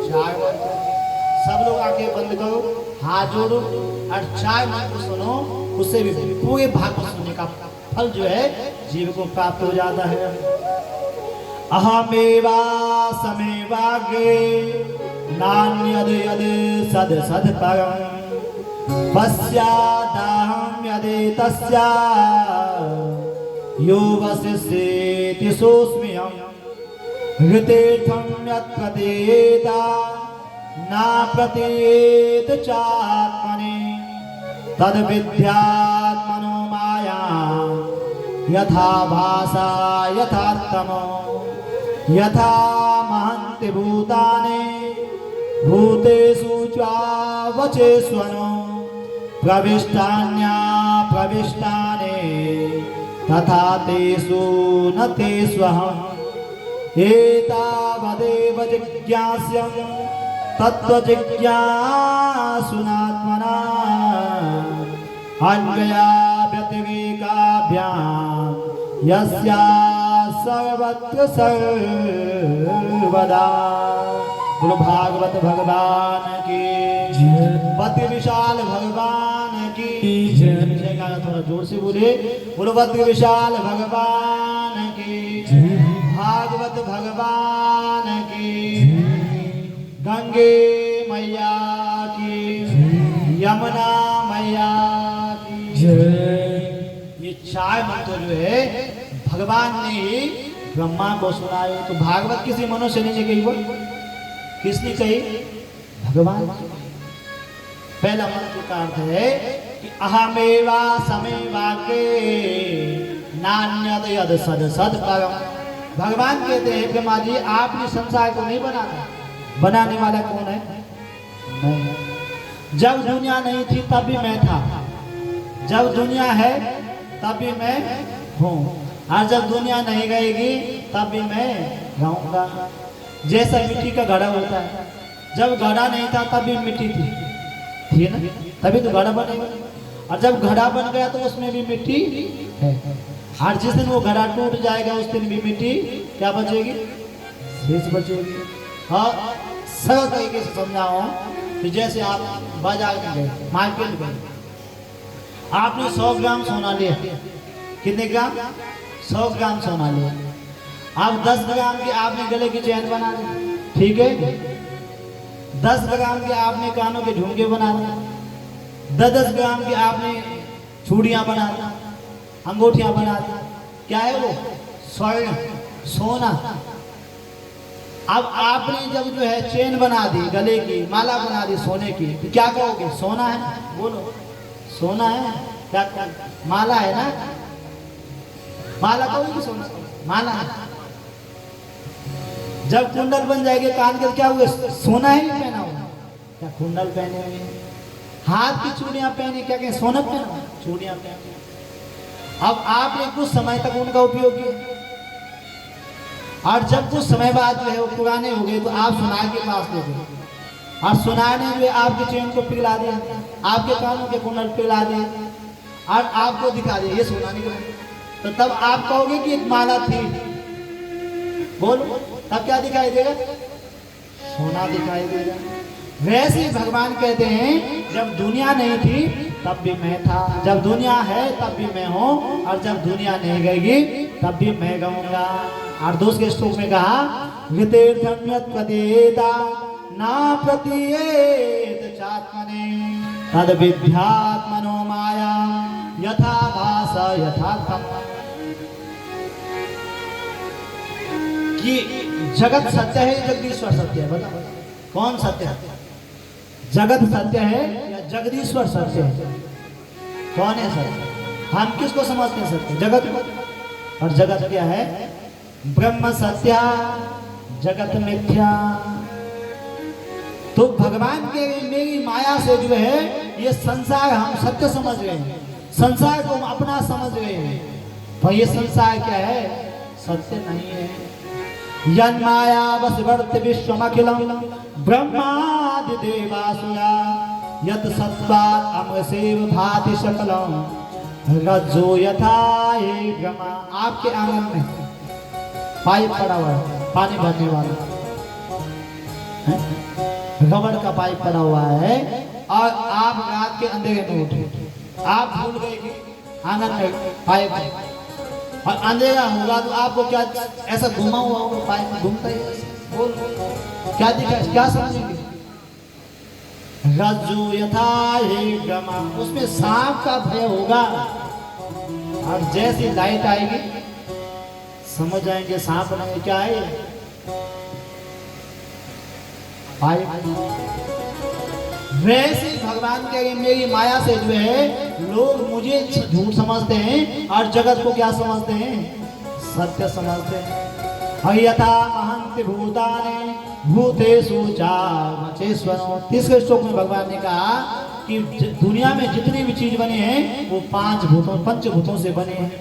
4 मंत्र। सब लोग आके बंद करो, हाथ जोड़ो और 4 मंत्र सुनो, उससे भी पूरे भागवत सुनने का फल जो है जीव को प्राप्त हो जाता है। अहमेवा समेवाग्रे नान्यद यद सद सद परम पश्चादाहं यदे तस्या यो वसिष्येति सोऽस्म्यहम् ऋतेर्थं यत् प्रतीयेता न प्रतीयेत चात्मनि तद् विद्यात्मनो माया यथा भासा यथात्तमो यथा महन्ति भूतानि भूतेषु चावचेष्वनो प्रविष्टान्या प्रविष्टानि तथा तेषु न तेष्वहम् एतावदेव जिज्ञास्यं तत्त्वजिज्ञासुनात्मना अन्वया व्यतिरेकाभ्यां यस्या सर्वत्र सर्वदा। बोलो भागवत भगवान की जय, बद्र विशाल भगवान की जय। थोड़ा जोर से बोले, बोलो बद्र विशाल भगवान की जय, भागवत भगवान की जय, गंगे मैया की जय, यमुना मैया की जय। ये 4 मंत्र जो है भगवान ने ही ब्रह्मा को सुनाए। तो भागवत किसी मनुष्य ने कही, वो किसने कही? भगवान। पहला मंत्र का अर्थ है कि अहमेवा समेवाके नान्यद यद सद सद परम। भगवान कहते हैं ब्रह्मा जी आपने संसार को नहीं बनाया, बनाने वाला कौन है? मैं। जब दुनिया नहीं थी तब भी मैं था, जब दुनिया है तब भी मैं हूँ, और जब दुनिया नहीं रहेगी तब भी मैं रहूंगा। जैसा मिट्टी का घड़ा होता है, जब घड़ा नहीं था तब भी मिट्टी थी ना, तभी तो घड़ा बनेगा। और जब घड़ा बन गया तो उसमें भी मिट्टी है, और जिस दिन वो घड़ा टूट जाएगा उस दिन भी मिट्टी क्या बचेगी? शेष बचेगी। और सरल तरीके से समझाओ कि जैसे आप बाजार में गए, मार्केट गए, आपने 100 ग्राम सोना लिया। कितने ग्राम? 100 ग्राम सोना लिया। अब 10 ग्राम की आपने गले की चैन बना दी, ठीक है। 10 ग्राम के आपने कानों के झुमके बना दिए, 10 ग्राम की आपने चूड़ियां बना दी, अंगूठियां बना दी। क्या है वो? स्वर्ण, सोना। अब आपने जब जो है चेन बना दी, गले की माला बना दी सोने की, तो क्या कहोगे? सोना है। बोलो सोना है। क्या माला है ना? माला कहोगे? सोना माला है। जब कुंडल बन जाएंगे कान के, क्या हुए? सोना ही पहना हुआ। क्या कुंडल पहने हुए? हाथ की चूड़ियां पहने, क्या कहें? सोना पहना, चूड़ियां पहने। अब आपने कुछ समय तक उनका उपयोग किया, और जब कुछ समय बाद जो है वो पुराने हो गए तो आप सुनार के पास ले गए, और सुनार ने जो है आपके चेन को पिघला दिया, आपके कानों के कुंडल पिघला दिए, और आपको दिखा दिया ये सोना निकला। तो तब आप कहोगे कि एक माला थी। बोलो तब क्या दिखाई देगा? सोना दिखाई दे रहा है। वैसे ही भगवान कहते हैं जब दुनिया नहीं थी तब भी मैं था, जब दुनिया है तब भी मैं हूँ, और जब दुनिया नहीं गएगी तब भी मैं गाऊंगा। और दूसरे श्लोक में कहा वितीर्थम यत् प्रतीता ना प्रतीयेत चात्मने तद विद्यात्मनो माया यथा भास यथार्थम। कि जगत सत्य है, जगदीश्वर सत्य है, बताओ कौन सत्य है? जगत सत्य है या जगदीश्वर सत्य है? कौन है सत्य? हम किसको समझते हैं सत्य? जगत को। और जगत क्या है? ब्रह्म सत्या जगत मिथ्या। तो भगवान के मेरी माया से जो है ये संसार हम सत्य समझ गए हैं, संसार को हम अपना समझ गए हैं, पर ये संसार क्या है? सत्य नहीं है। यन माया वसवर्त विश्वमखिलम ब्रह्मादि देवासुरा यत सत्वात् अमसेव भाति सकलम रज्जो यथा गमा। आपके आंगन में पाइप पड़ा हुआ है, पानी भरने वाला रबड़ का पाइप पड़ा हुआ है, और आप रात के अंधेरे में उठे, आप भूल गए कि आंगन में पाइप है और अंधेरा होगा तो आपको क्या ऐसा घुमा हुआ होगा, पाइप घूमता ही बोल क्या दिखा, क्या समझेंगे? रज्जु यथा गमा, उसमें सांप का भय होगा, और जैसी लाइट आएगी समझ जाएंगे सांप नहीं, क्या है पाइप। वैसे भगवान के मेरी माया से जो है लोग मुझे झूठ समझते हैं और जगत को क्या समझते हैं? सत्य समझते हैं। और यथा महंति भूतानि भूतेषु चामचेश्वरो। तीसरे श्लोक में भगवान ने कहा कि दुनिया में जितनी भी चीज बनी है वो पंचभूतों से बने हैं,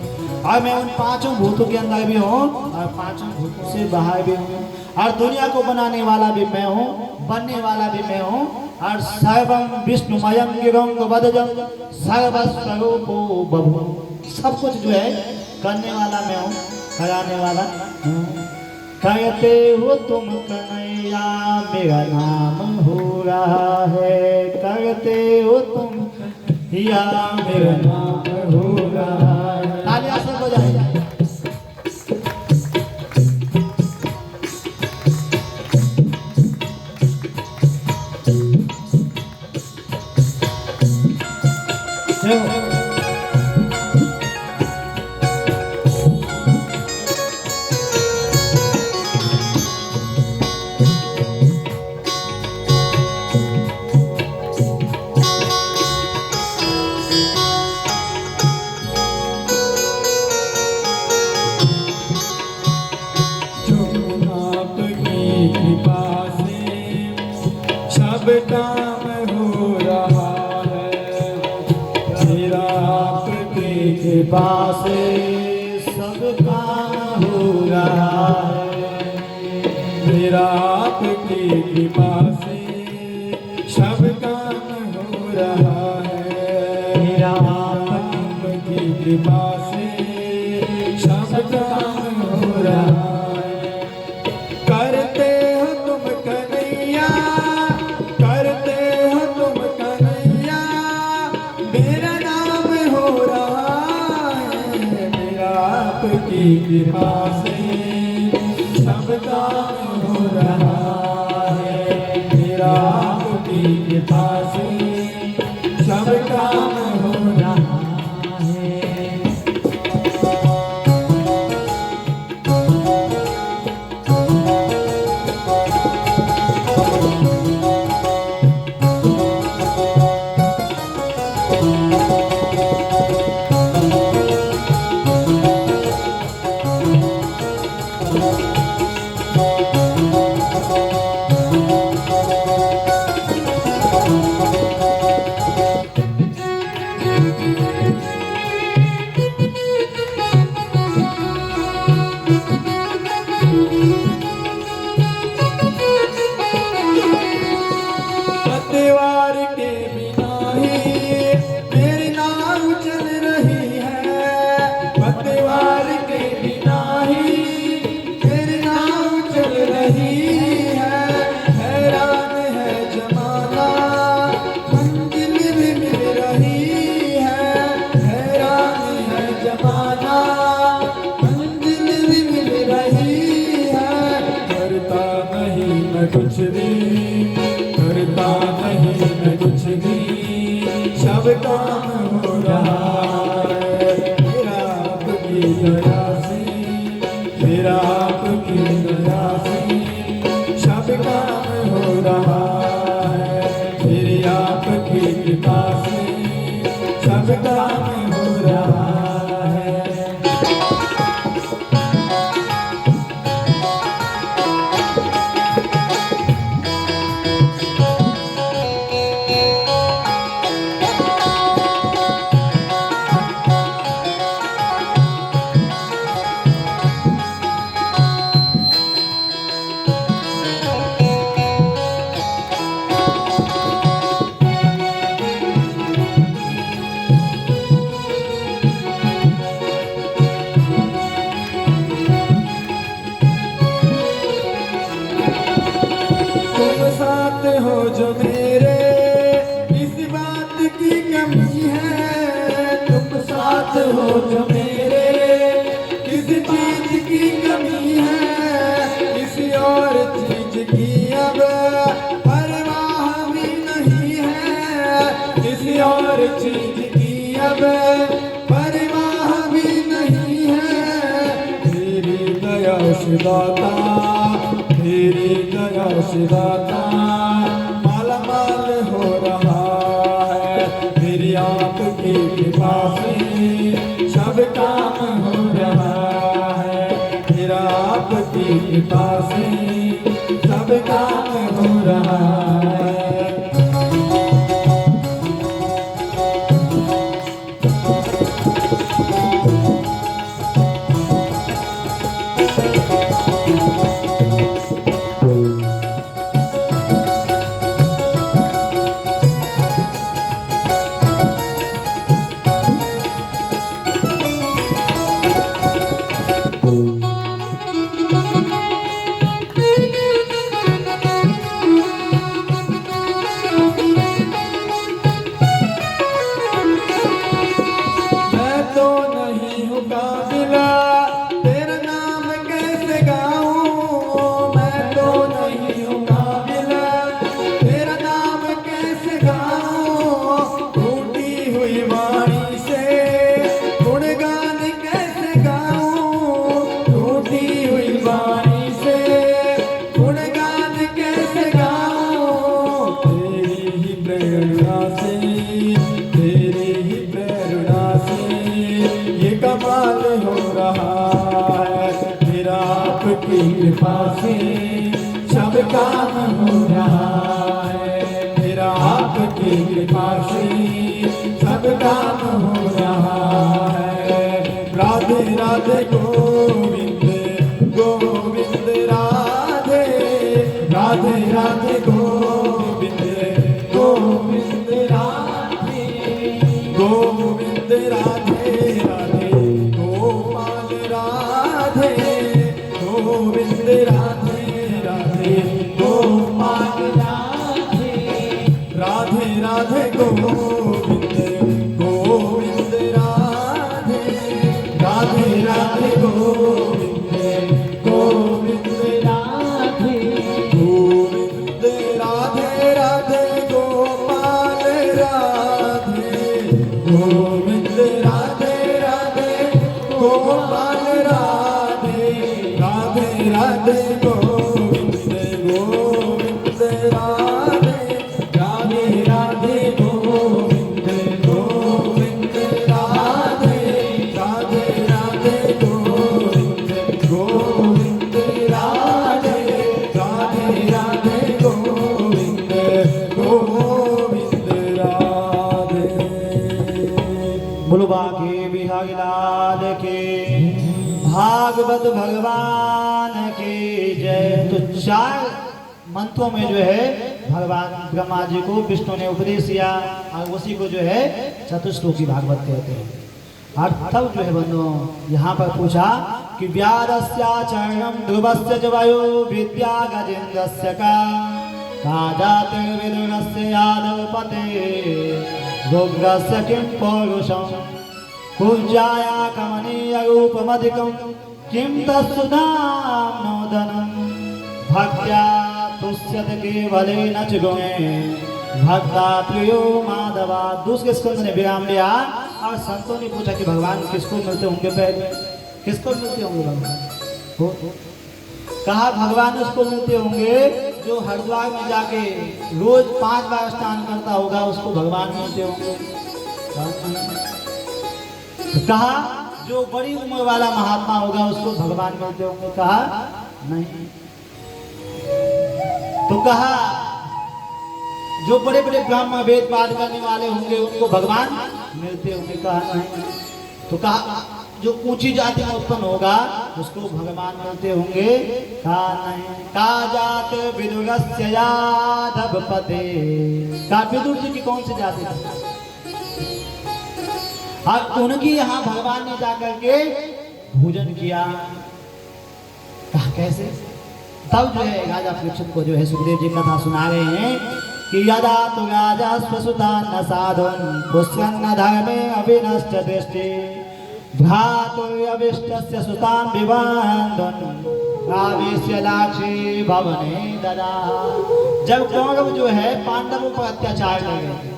और मैं उन पांचों भूतों के अंदर भी हूँ और पांचों भूतों से बाहर भी हूँ, और दुनिया को बनाने वाला भी मैं हूँ, बनने वाला भी मैं हूँ, और सर्वम विष्णुमयम गिरंग वदजम सर्वस्वरूपो बभू। सब कुछ जो है करने वाला मैं हूँ, कराने वाला हूँ। कहते हो तुम कन्हैया मेरा नाम हो रहा है, कहते हो तुम कन्हैया मेरा नाम हो रहा है। तालियां सब हो जाएगा। सब काम हो रहा है, मेरा आपकी कृपा से सब काम हो रहा है, मेरा आपकी कृपा से सब काम हो रहा है, मेरा आपकी कृपा से सब काम हो रहा है। करते हो तुम कन्हैया, करते हो तुम कन्हैया, मेरा नाम हो रहा है, मेरा आपकी कृपा से सब काम हो रहा है, मेरा आपकी कृपा से सब काम हो रहा है। सब काम हो रहा है मेरा आपकी दया से, मेरा आपकी दया से सब काम हो रहा है, मेरी आपकी कृपा से सब काम हो रहा है। तुम साथ हो जो मेरे, इस बात की कमी है। तुम साथ हो जो मेरे, किस चीज की कमी है। किसी और चीज की अब परवाह भी नहीं है, किसी और चीज की अब परवाह भी नहीं है। तेरी दया से दाता, तेरी दया से दाता माला माल हो रहा है, मेरी आपकी कृपा से सब काम हो रहा है, मेरा आपकी कृपा से सब काम हो रहा है। मैं तो नहीं हूँ काबिला, तेरा नाम कैसे गाऊं। मैं तो नहीं हूँ काबिला, तेरा नाम कैसे गाऊं। टूटी हुई वाणी से गुणगान कैसे गाऊं। टूटी हुई वाणी से गुणगान कैसे गाऊं। तेरी ही प्रेरणा से, तेरी ही प्रेरणा से ये कमाल हो रहा है, मेरा आपकी कृपा से सब काम हो रहा है, मेरा आपकी कृपा से सब काम हो रहा है। राधे राधे गोविंद, गोविंद राधे, राधे राधे गोविंद, गोविंद राधे, गोविंद राधे राधे गोपाल राधे, गोविंद राधे राधे गोपाल राधे, राधे राधे गोविंद, गोविंद राधे, राधे राधे गोविंद, गोविंद राधे, गोविंद राधे राधे गोपाल राधे, गोविंद राधे राधे गोपाल राधे, राधे राधे गोविंद, गोविंद राधे, राधे राधे गोविंद, गोविंद राधे, राधे राधे गोविंद, गोविंद राधे, राधे राधे गोविंद, गोविंद राधे। बोलो बाके बिहारी लाल के, भागवत भगवान की जय। तो 4 मंत्रों में जो है भगवान ब्रह्मा जी को विष्णु ने उपदेश किया और उसी को जो है चतुश्लोकी भागवत कहते हैं। और तब जो है बंधुओं यहाँ पर पूछा कि व्यादस्याचरणं ध्रुवस्य च वायो विद्या गजेन्द्रस्य का जातिर्विदुरस्य यादवपते गोग्रस्य किं पौरुषं पूज्याया कमनीयरूपमधिकं किं तत्सुधां नोदनं भक्त्या तुष्यते केवलेन च गुणे भक्ता प्रियो माधवा। दूसरे स्कंद ने विराम लिया और संतों ने पूछा कि भगवान किसको मिलते होंगे, पहले किसको मिलते होंगे भगवान? कहा भगवान उसको मिलते होंगे जो हरिद्वार में जाके रोज 5 बार स्नान करता होगा, उसको भगवान मिलते होंगे। तो कहा जो बड़ी उम्र वाला महात्मा होगा उसको भगवान मिलते होंगे। कहा नहीं। तो कहा जो बड़े बड़े ब्राह्मण वेद पाठ करने वाले होंगे उनको भगवान मिलते होंगे। कहा नहीं। तो कहा जो ऊंची जाति में उत्पन्न होगा उसको भगवान मिलते होंगे। कहा नहीं। का जात विदुरस्य यादव पते। कहा विदुर जी की कौन सी जाति थी? और उनकी यहाँ भगवान ने जाकर के भोजन किया। कहा कैसे? तब जो है राजा परीक्षित को जो है सुखदेव जी कथा सुना रहे हैं कि यदा तु राजा स्वसुतान्न साधुन् पुष्कन्न धर्मे अविनष्ट दृष्टि भ्रातुर्यविष्टस्य सुतां विबन्धन् आवेश्य लाक्षे भवने ददा। जब कौरव जो है पांडवों पर अत्याचार कर रहे थे,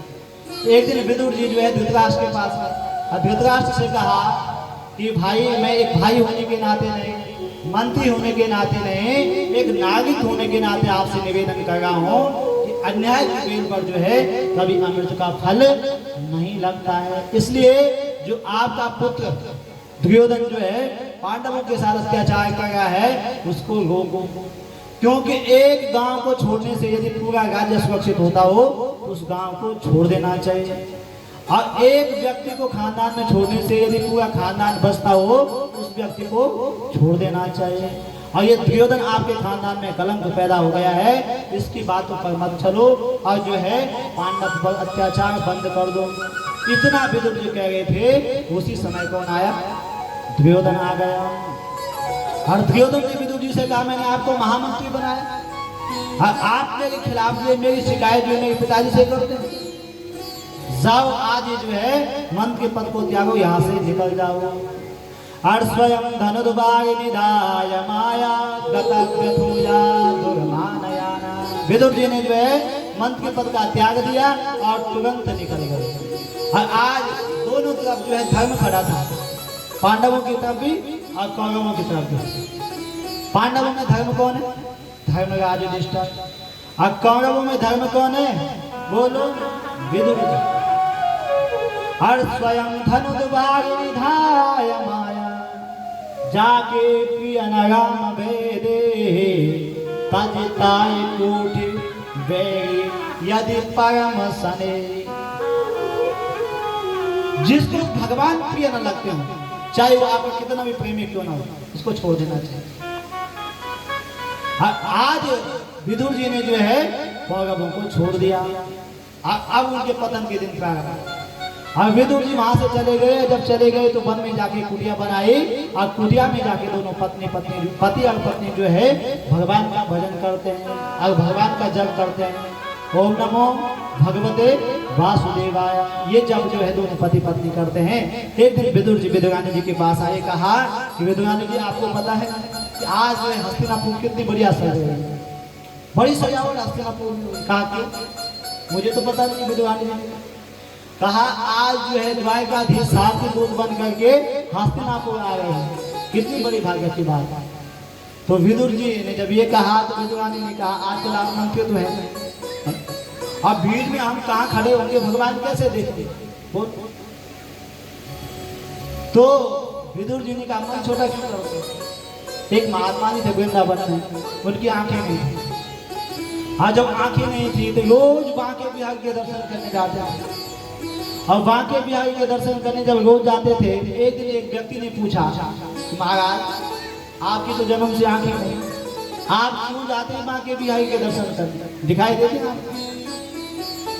एक दिन विदुर जी जो है धृतराष्ट्र के पास गए और धृतराष्ट्र से कहा कि भाई मैं एक भाई होने के नाते नहीं, मंत्री होने के नाते नहीं, एक नागरिक होने के नाते आपसे निवेदन कर रहा हूँ कि अन्याय की बेल पर जो है कभी अमृत का फल नहीं लगता है। इसलिए जो आपका पुत्र दुर्योधन जो है पांडवों के साथ अत्याचार कर रहा है उसको रोको, क्योंकि एक गांव को छोड़ने से यदि पूरा राज्य सुरक्षित होता हो तो उस गांव को छोड़ देना चाहिए, और एक व्यक्ति को खानदान में छोड़ने से यदि पूरा खानदान बचता हो उस व्यक्ति को छोड़ देना चाहिए। और ये दुर्योधन आपके खानदान में कलंक पैदा हो गया है, इसकी बातों पर मत चलो और जो है पांडव पर अत्याचार बंद कर दो। इतना विदुर जी कह रहे थे, उसी समय कौन आया? दुर्योधन आ गया। और दुर्योधन ने विदुर जी से कहा मैंने आपको महामंत्री बनाया और आप मेरे खिलाफ जो मेरी शिकायत जो मेरे पिताजी से करते हैं, जाओ आज ये जो है मंत्र के पद को त्यागो, यहाँ से निकल जाओ। और स्वयं धनुर्वाग निधाय माया गतव्यथुया दुर्मानयाना। विदुर जी ने जो है मंत्र के पद का त्याग दिया और तुरंत निकल गए। और आज दोनों तरफ जो है धर्म खड़ा था, पांडवों की तरफ भी और कौरवों की तरफ भी। पांडवों में धर्म कौन है? धर्मराज युधिष्ठिर। और कौरवों में धर्म कौन है? बोलो, विदुर जी। और स्वयं धनुर्वाग निधाय माया जाके प्रिय नगाम भेदे तजिताय कोटि बैरी यदि परम सने। जिसको भगवान प्रिय न लगते हो, चाहे वो आपका कितना भी प्रेमी क्यों ना हो, उसको छोड़ देना चाहिए। आज विदुर जी ने जो है कौरवों को छोड़ दिया। अब उनके पतन के दिन प्रारंभ। और विदुर जी वहां से चले गए। जब चले गए तो वन में जाके कुटिया बनाई और कुटिया में जाके दोनों पति और पत्नी जो है भगवान का भजन करते हैं और भगवान का जप करते हैं। ओम नमो भगवते वासुदेवाय। ये जब जो है दोनों पति पत्नी करते हैं। एक दिन विदुर जी विदुरानी जी के पास आए, कहा कि विदुरानी जी आपको पता है कि आज जो है हस्तिनापुर कितनी बढ़िया सज रही है, बड़ी सजावट हस्तिनापुर में। कहा कि मुझे तो पता नहीं। विदुरानी जी कहा आज जो है द्वारकाधीश साथी दूत बन करके हस्तिनापुर आ रहे हैं, कितनी बड़ी भाग्य की बात है। तो विदुर जी ने जब ये कहा तो विदुरानी ने कहा आजकल आप मंत्री तो है, अब भीड़ में हम कहाँ खड़े होंगे, भगवान कैसे देखते? तो विदुर जी ने कहा मन छोटा क्यों करोगे? एक महात्मा जी थे वृंदावन में, उनकी आंखें नहीं थी। हाँ, जब आंखें नहीं थी तो रोज बांके बिहारी के दर्शन करने जाते थे। और बांके बिहारी के दर्शन करने जब रोज जाते थे, एक दिन एक व्यक्ति ने पूछा महाराज आपकी तो जन्म से आंखें नहीं, आप क्यों जाते हैं बांके बिहारी के दर्शन करने, दिखाई देते हैं आप?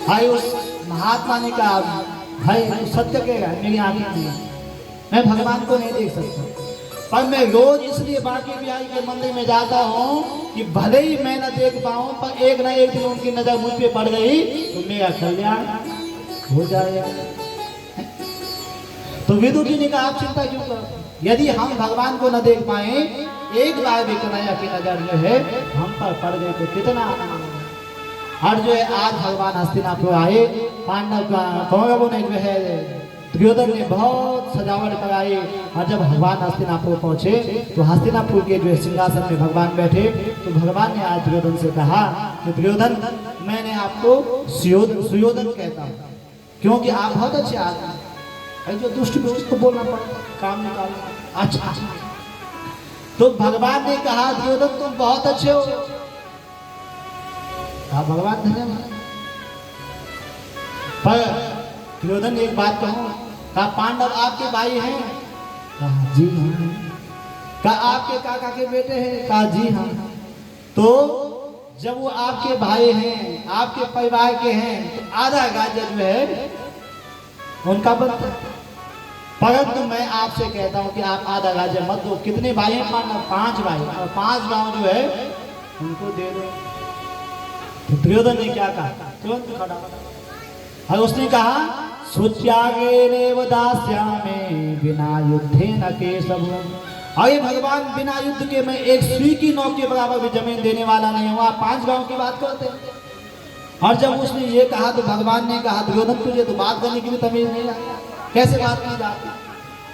भाई उस महात्मा ने कहा भाई सत्य कहेगा मेरी आंखें नहीं, मैं भगवान को नहीं देख सकता, पर मैं रोज इसलिए बांके बिहारी के मंदिर में जाता हूँ कि भले ही मैं न देख पाऊँ पर एक न एक दिन उनकी नजर मुझ पे पड़ गई तो मेरा कल्याण हो जाएगा। तो विदुर जी ने कहा आप चिंता क्यों करो, यदि हम भगवान को न देख पाए, एक बार भी कन्हैया की नजर जो है हम पर पड़ गई तो कितना आनंद होगा। और जो है आज भगवान हस्तिनापुर आए, पांडव का कौरवों ने जो है दुर्योधन ने बहुत सजावट कराई। और जब भगवान हस्तिनापुर पहुंचे तो हस्तिनापुर के जो है सिंहासन में भगवान बैठे। तो भगवान ने आज दुर्योधन से कहा कि दुर्योधन, मैंने आपको सुयोधन कहता हूँ क्योंकि आप बहुत अच्छे आदमी हैं। जो दुष्ट भी उसको बोलना पड़ता, काम निकाल। अच्छा, तो भगवान ने कहा दुर्योधन तुम बहुत अच्छे हो। कहा भगवान धन्यवाद। पर दुर्योधन एक बात कहूं, कहा पांडव आपके भाई हैं? कहा जी हाँ। कहा आपके काका के बेटे हैं? कहा जी हाँ। तो जब वो आपके भाई हैं, आपके परिवार के हैं, तो आधा गाजर जो है उनका बनता है। परंतु मैं आपसे कहता हूं कि आप आधा गाजर मत दो। कितने भाई हैं पांडव? 5 भाई, और 5 गांव जो है उनको दे दो। तो दुर्योधन ने क्या कहा? तुरंत खड़ा और उसने कहा सुत्यागेरेव दास्यामि बिना युद्धे न केशव। अरे भगवान, बिना युद्ध के मैं एक सुई की नोक के बराबर भी जमीन देने वाला नहीं हूँ। आप 5 गांव की बात करते हैं। और जब उसने ये कहा तो भगवान ने कहा दुर्योधन तुझे तो बात करने की भी तमीज नहीं है, कैसे बात की जाती।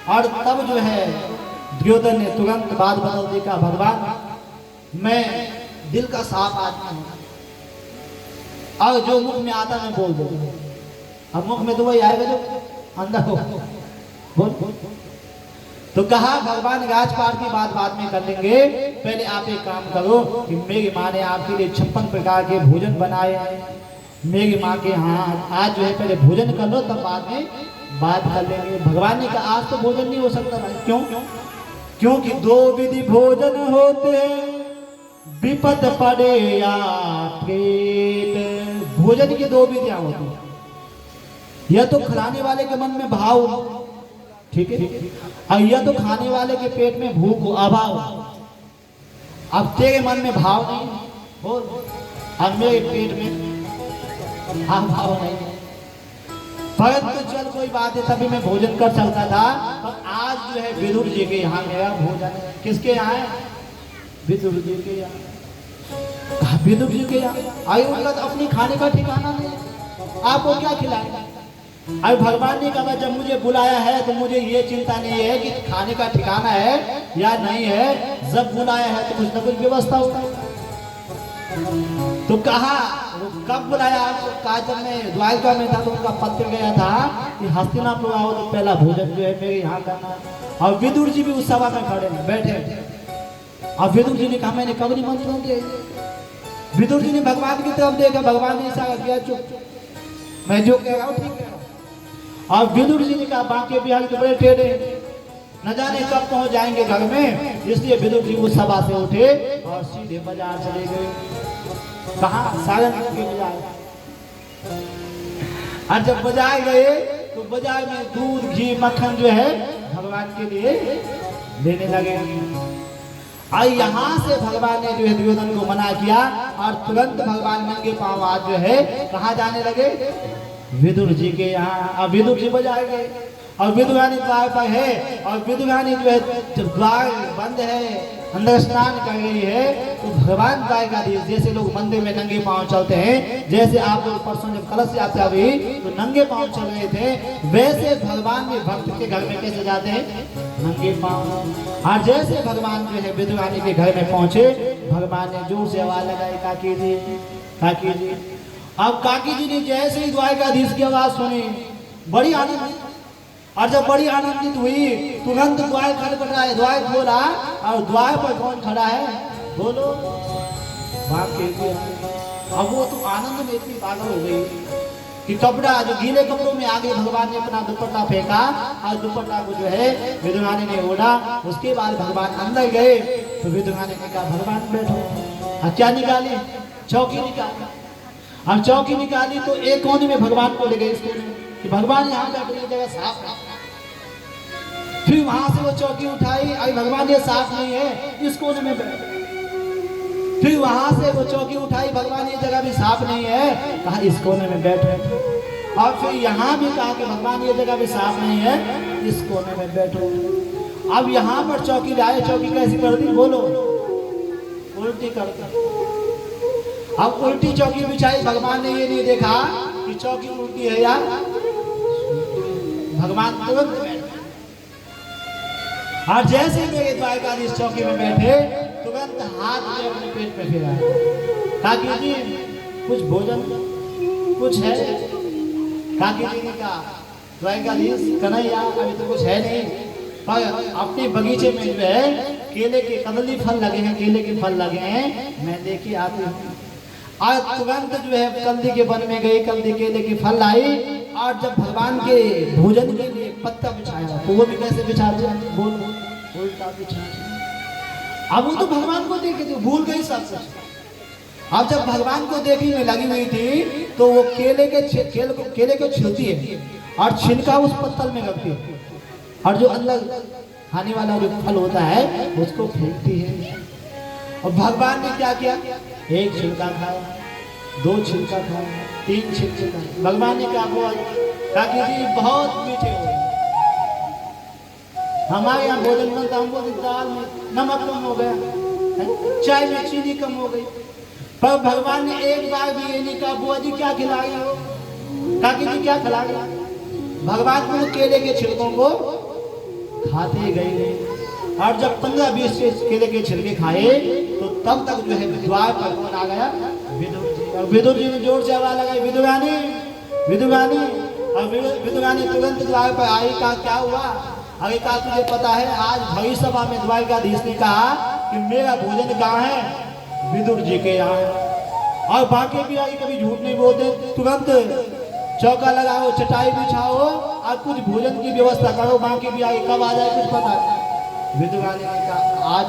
और तब जो है दुर्योधन ने तुरंत बात बदल दी। कहा भगवान, मैं दिल का साफ आदमी हूँ और जो मुख में आता मैं बोल दूँ। अब मुख में तो वही आएगा जो अंदर हो। बोल। तो कहा भगवान राजपाट की बात बाद में कर लेंगे, पहले आप एक काम करो कि मेरी माँ ने आपके लिए 56 प्रकार के भोजन बनाए हैं। मेरी माँ के यहाँ आज जो है पहले भोजन कर लो, तब बाद में बात कर लेंगे। भगवान ने कहा आज तो भोजन नहीं हो सकता भाई। क्यों? क्योंकि 2 विधि भोजन होते हैं, विपद पड़े या पेट। भोजन की 2 विधियां होती हैं, या तो खिलाने वाले के मन में भाव, ठीक है, और या तो खाने वाले के पेट में भूख हो, अभाव। अब तेरे मन में भाव नहीं बोल, और मेरे पेट में भाव नहीं, परंतु चल कोई बात है, तभी मैं भोजन कर सकता था। पर आज जो है विदुर जी के यहाँ मेरा भोजन। किसके यहाँ है? विदुर जी के यहाँ। विदुर जी के यहाँ आई, उनका तो अपनी खाने का ठिकाना नहीं, आपको क्या खिलाएगा? अब भगवान ने कहा जब मुझे बुलाया है तो मुझे ये चिंता नहीं है कि खाने का ठिकाना है या नहीं है। जब बुलाया है तो कुछ ना कुछ व्यवस्था होगा। तो कहा कब बुलाया आपको? कहा जब मैं द्वारका में था तो उनका पत्र गया था कि हस्तिनापुर आओ तो पहला भोजन जो है मेरे यहाँ करना। और विदुर जी भी उस सभा में खड़े बैठे। और विदुर जी ने कहा मैंने कब निमंत्रण दिया। विदुर जी ने भगवान की तरफ देखा, भगवान ने इशारा किया चुप, मैं जो कह रहा हूँ ठीक कह रहा हूँ। और विदुर जी ने कहा बांके बिहारी तो बड़े टेढ़े, न जाने कब पहुंच जाएंगे घर में, इसलिए विदुर जी उस सभा से उठे और सीधे बाजार चले गए। कहा? सारंगपुर के बाजार। और जब बाजार गए तो बाजार में दूध घी मक्खन जो है भगवान के लिए लेने लगे। और यहाँ से भगवान ने जो है दुर्योधन को मना किया और तुरंत भगवान नंगे पांव आज जो है कहाँ जाने लगे? विदुर जी के यहाँ। अब विदुर जी बजाए गए और विदुरानी द्वार पर है और विदुरानी जो है द्वार बंद है, अंदर स्नान कर रही है। तो भगवान द्वारकाधीश जैसे लोग मंदिर में नंगे पांव चलते हैं, जैसे आप लोग परसों जब कलश यात्रा हुई तो नंगे पांव चल रहे थे, वैसे भगवान भी भक्त के घर में कैसे जाते हैं? नंगे पांव। और जैसे भगवान जो है विदुरानी के घर में पहुंचे, भगवान ने जोर से आवाज लगाई काकी जी, काकी जी। अब काकी जी ने जैसे ही द्वारकाधीश की आवाज सुनी बड़ी आनंद, और जब बड़ी आनंदित हुई तुरंत द्वार खटखटाए, द्वार खोला और द्वार पर कौन खड़ा है? बोलो। अब वो तो आनंद में इतनी पागल हो गई कि कपड़ा जो गीले कपड़ों में आगे भगवान ने अपना दुपट्टा फेंका और दुपट्टा को जो है विदुरानी ने ओढ़ा। उसके बाद भगवान अंदर गए तो विदुरानी ने कहा भगवान बैठो। क्या निकाली? चौकी निकाली। और चौकी निकाली तो एक कोने में भगवान को ले गए, इसको कि भगवान यहाँ बैठने की जगह साफ है। फिर वहां से वो चौकी उठाई, अरे भगवान ये साफ नहीं है, इस कोने में बैठ। फिर वहां से वो चौकी उठाई, भगवान ये जगह भी साफ नहीं है, कहा इस कोने में बैठे। और फिर यहाँ भी कहा कि भगवान ये जगह भी साफ नहीं है, इस कोने में बैठो। अब यहाँ पर चौकी लाए, चौकी कैसी कर दी? बोलो। उल्टी कर दी। अब उल्टी चौकी बिछाई, भगवान ने ये नहीं देखा कि चौकी उल्टी है या, भगवान तुरंत बैठ गए। और जैसे ही मेरे द्वारकाधीश चौकी में बैठे, तुरंत हाथ में अपने पेट पे फेरा, काकी जी कुछ भोजन कुछ है? काकी जी ने कहा द्वारकाधीश कन्हैया अभी तो कुछ है नहीं, पर अपने बगीचे में जो है केले के कदली फल लगे हैं, केले के फल लगे हैं, मैं लेके आती हूँ। और तुरंत जो है कंदी के वन में गई, कंदी केले के फल लाई, और जब भगवान के भोजन के लिए पत्ता बिछाया, तो वो भी कैसे बिछाते हैं, बोल उल्टा बिछाते। अब वो तो भगवान को देखे थे, भूल गई सब कुछ। अब जब भगवान को देखने में लगी हुई थी, तो वो केले को छीलती है और छिलका उस पत्तल में रखती है, और जो अंदर खाने वाला जो फल होता है उसको फेंकती है। और भगवान ने क्या किया, एक छिलका खाया, दो छिलका खाया, तीन छिलके खाए। भगवान ने क्या बोला, काकी जी बहुत मीठे हो गए, हमारे यहाँ भोजन बनता, हमको दाल में नमक कम हो गया, चाय में चीनी कम हो गई। पर भगवान ने एक बार भी ये नहीं कहा बुआ जी क्या खिलाए हो, काकी जी क्या खिलाए। भगवान को केले के छिलकों को खाते गए, और जब 15-20 केले के छिलके खाए, तो तब तक जो है द्वार पर कौन आ गया, विदुर जी। और विदुर जी ने जोर से आवाज लगाई, विदुरानी विदुरानी। और विदुरानी तुरंत द्वार पर आई, कहा क्या हुआ। अरे कहा तुझे पता है आज भरी सभा में द्वारकाधीश ने कहा कि मेरा भोजन कहाँ है, विदुर जी के यहाँ। और बाकी भी आई, कभी झूठ नहीं बोलते, तुरंत चौका लगाओ, चटाई बिछाओ और कुछ भोजन की व्यवस्था करो, बाकी भी आई, कब आ जाए कुछ पता नहीं। विदुरानी ने कहा आज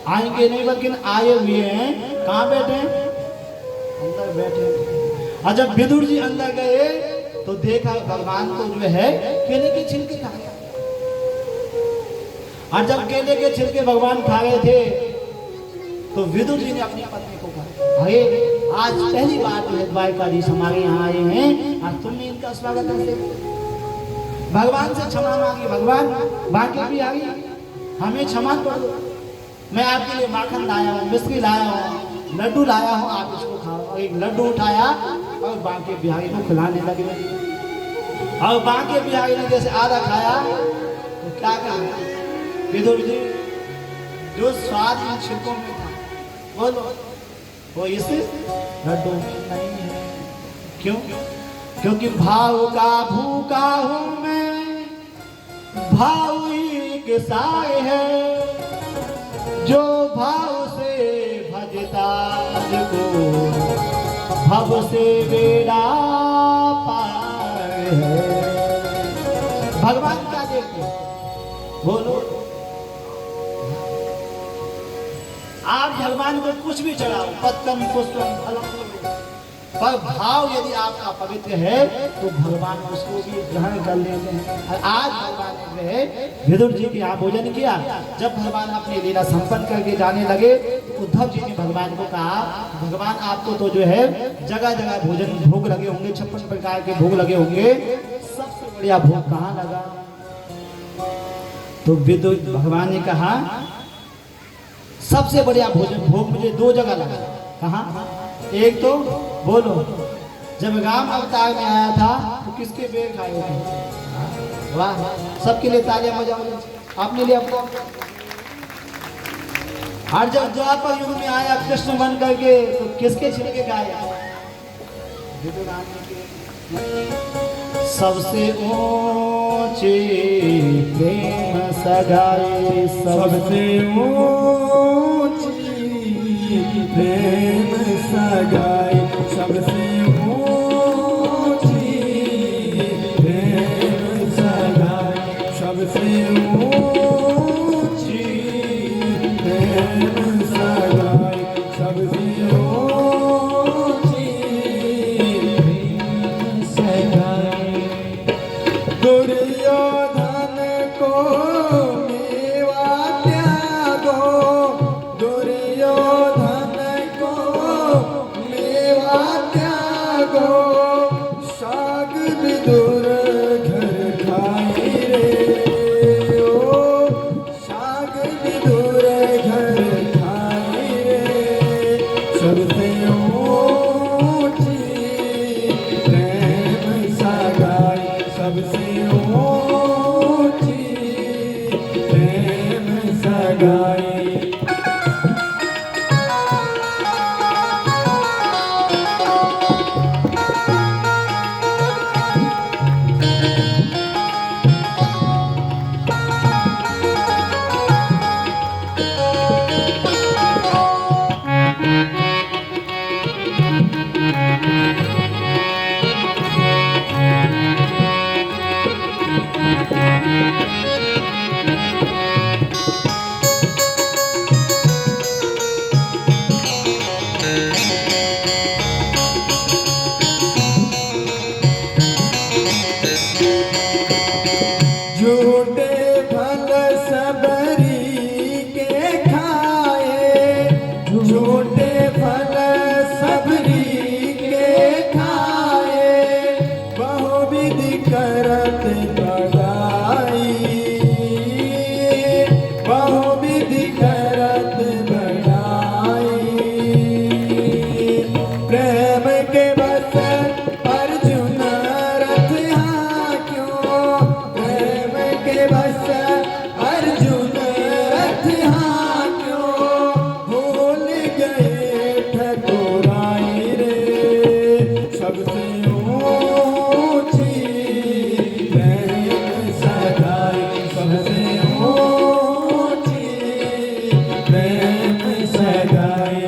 आएंगे नहीं, बल्कि आए हुए हैं, कहाँ बैठे हैं, अंदर बैठे। और जब विदुर जी अंदर गए तो देखा भगवान को जो है केले के छिलके खा गया। और जब केले के छिलके भगवान खा रहे थे, तो विदुर जी ने अपनी पत्नी को कहा, अरे आज पहली बार जो है द्वारकाधीश हमारे यहाँ आए हैं, आज तुमने इनका स्वागत कैसे। भगवान से क्षमा मांगी, भगवान बाकी भी आ गई, हमें क्षमा कर दो, मैं आपके लिए माखन लाया हूँ, मिश्री लाया हूँ, लड्डू लाया हूँ, आप इसको खाओ। और एक लड्डू उठाया और बांके बिहारी को खिलाने लगे, और बांके बिहारी ने जैसे आधा खाया तो क्या कहा, विदुर जी जो स्वाद इन छिलकों में था, बोलो वो इस लड्डू में नहीं है। क्यों? क्योंकि भाव का भूखा हूं मैं, भाव एक साए है, जो भाव से भजता को भव से बेड़ा पार है। भगवान क्या देखते, बोलो आप भगवान को कुछ भी चढ़ाओ, पत्तम पुष्पम फलम, पर भाव यदि आपका पवित्र है तो भगवान उसको भी ग्रहण कर लेते हैं। और आज भगवान ने जो है विदुर जी के यहाँ भोजन किया। जब भगवान अपनी लीला संपन्न करके जाने लगे, तो उद्धव जी ने भगवान को कहा, भगवान आपको तो जो है जगह जगह भोजन भोग लगे होंगे, 56 प्रकार के भोग लगे होंगे, सबसे बढ़िया भोग कहाँ लगा। तो विदुर भगवान ने कहा सबसे बढ़िया भोजन भोग मुझे 2 जगह लगा। कहाँ? एक तो बोलो जब राम अवतार में आया था तो किसके बेर खाए थे, वाह सबके लिए तालियां बजाओ, आपने लिए अपना। और जब द्वापर युग में आया कृष्ण बन करके तो किसके छिलके खाए, सबसे ऊंचे प्रेम सगाए, सबसे ऊंची प्रेम सगाए, सबसे ऊंची प्रेम सगाए, सबसे ऊंची प्रेम सगाए, सबसे ऊंची प्रेम सगाए। दुर्योधन को मेवा त्यागो, दुर्योधन को मेवा त्यागो, साग विदुर घर खाई रे, ओ साग विदुर घर खाई रे, सबसे सबसे ऊंची प्रेम सगाई। झूठे फल सबरी के खाए, झूठे फल सबरी के खाए, बहुविधि करत बड़ाई, बहुविधि करत बड़ाई। प्रेम के बस अर्जुन रथ हाक्यों, प्रेम के बस अर्जुन रथ हाक्यों, भूल गए ठकुराई रे सबसे ऊंची प्रेम सगाई। सबसे ऊंची प्रेम सगाई।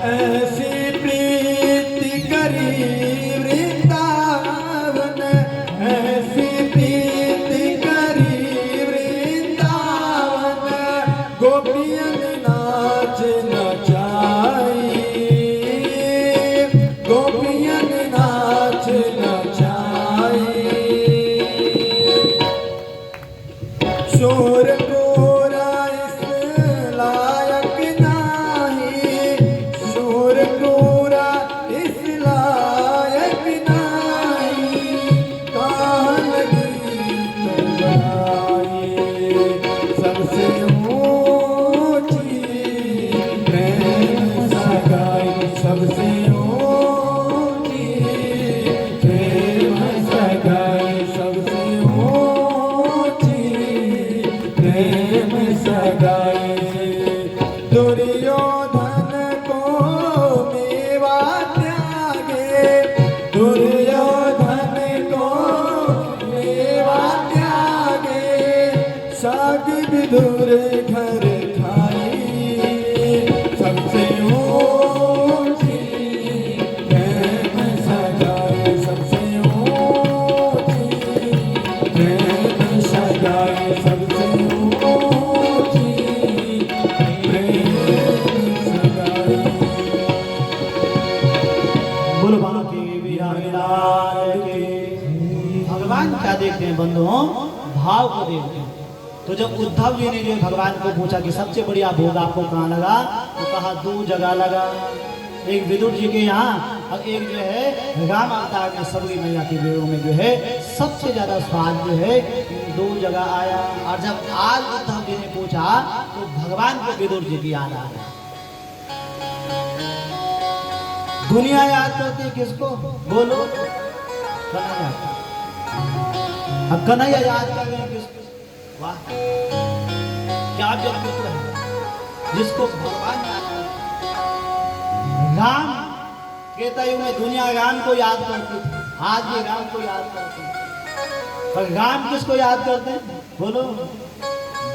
ऐसी प्रीति करी वृंदावन, ऐसी प्रीति करी वृंदावन, गोपियन नाच नचाई, गोपियन नाच नचाई। शोर गोरा इस लायक नाही, शोर गोरा इस लायक नाही, कहाँ लगी तलवारी सबसे ऊंची प्रेम सगाई। सबसे ऊंची प्रेम सगाई। सबसे ऊंची प्रेम सगाई। दुर्योधन को मेवा त्यागे, दुर्योधन को मेवा त्यागे, साग विदुर घर खाई। सबसे ऊंची प्रेम सगाई। सबसे ऊंची प्रेम सगाई। सबसे ऊंची प्रेम सगाई। बोलो बांके बिहारी लाल की। भगवान क्या देखते हैं बंधुओं? भाव को देखते हैं। तो जब उद्धव जी ने जो भगवान को पूछा कि सबसे बढ़िया भोग आपको कहाँ लगा, तो कहा 2 जगह लगा, एक विदुर जी के यहाँ और एक जो है राम अवतार में सबरी मैया के बेड़ों में जो है सबसे ज्यादा स्वाद जो है इन 2 जगह आया। और जब आज उद्धव जी ने पूछा तो भगवान को विदुर जी की याद आ गई। दुनिया याद करती है किसको? बोलो कन्हैया। अब कन्हैया याद कर रहे हैं किसको? वाह क्या व्यक्तित्व है जिसको भगवान याद करते। राम कहता युग में दुनिया राम को याद करती थी, आज भी राम को याद करते हैं। पर राम किसको याद करते हैं? बोलो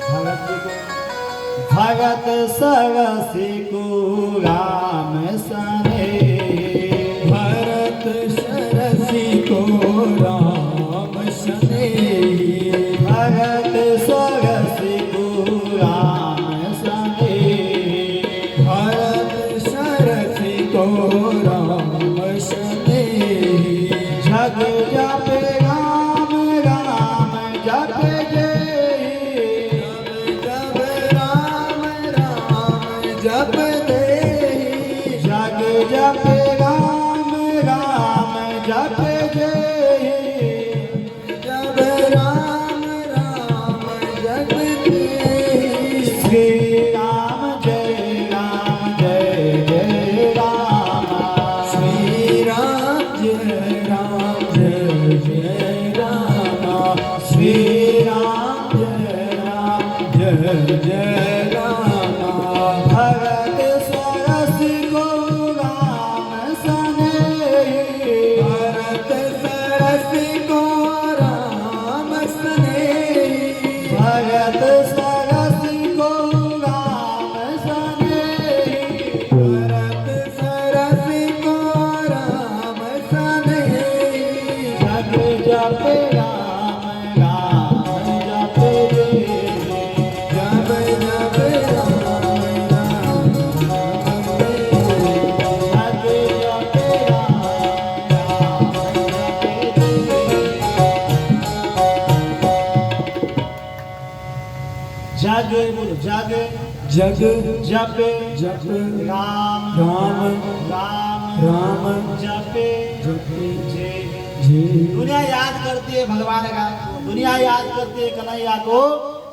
भगत जी को। भगत सरसी को राम सने, भरत सरसी को राम सने, भरत सरसी को राम सनेही, भरत सरसी को राम सनेही, जग जप राम राम जप रे, जप जप राम राम जपे। जग जप राम राम जप रे। जग बोलो जग जग जप जप राम राम राम राम जपे जपे जे। जे। दुनिया याद करती है भगवान का, दुनिया याद करती है कन्हैया को,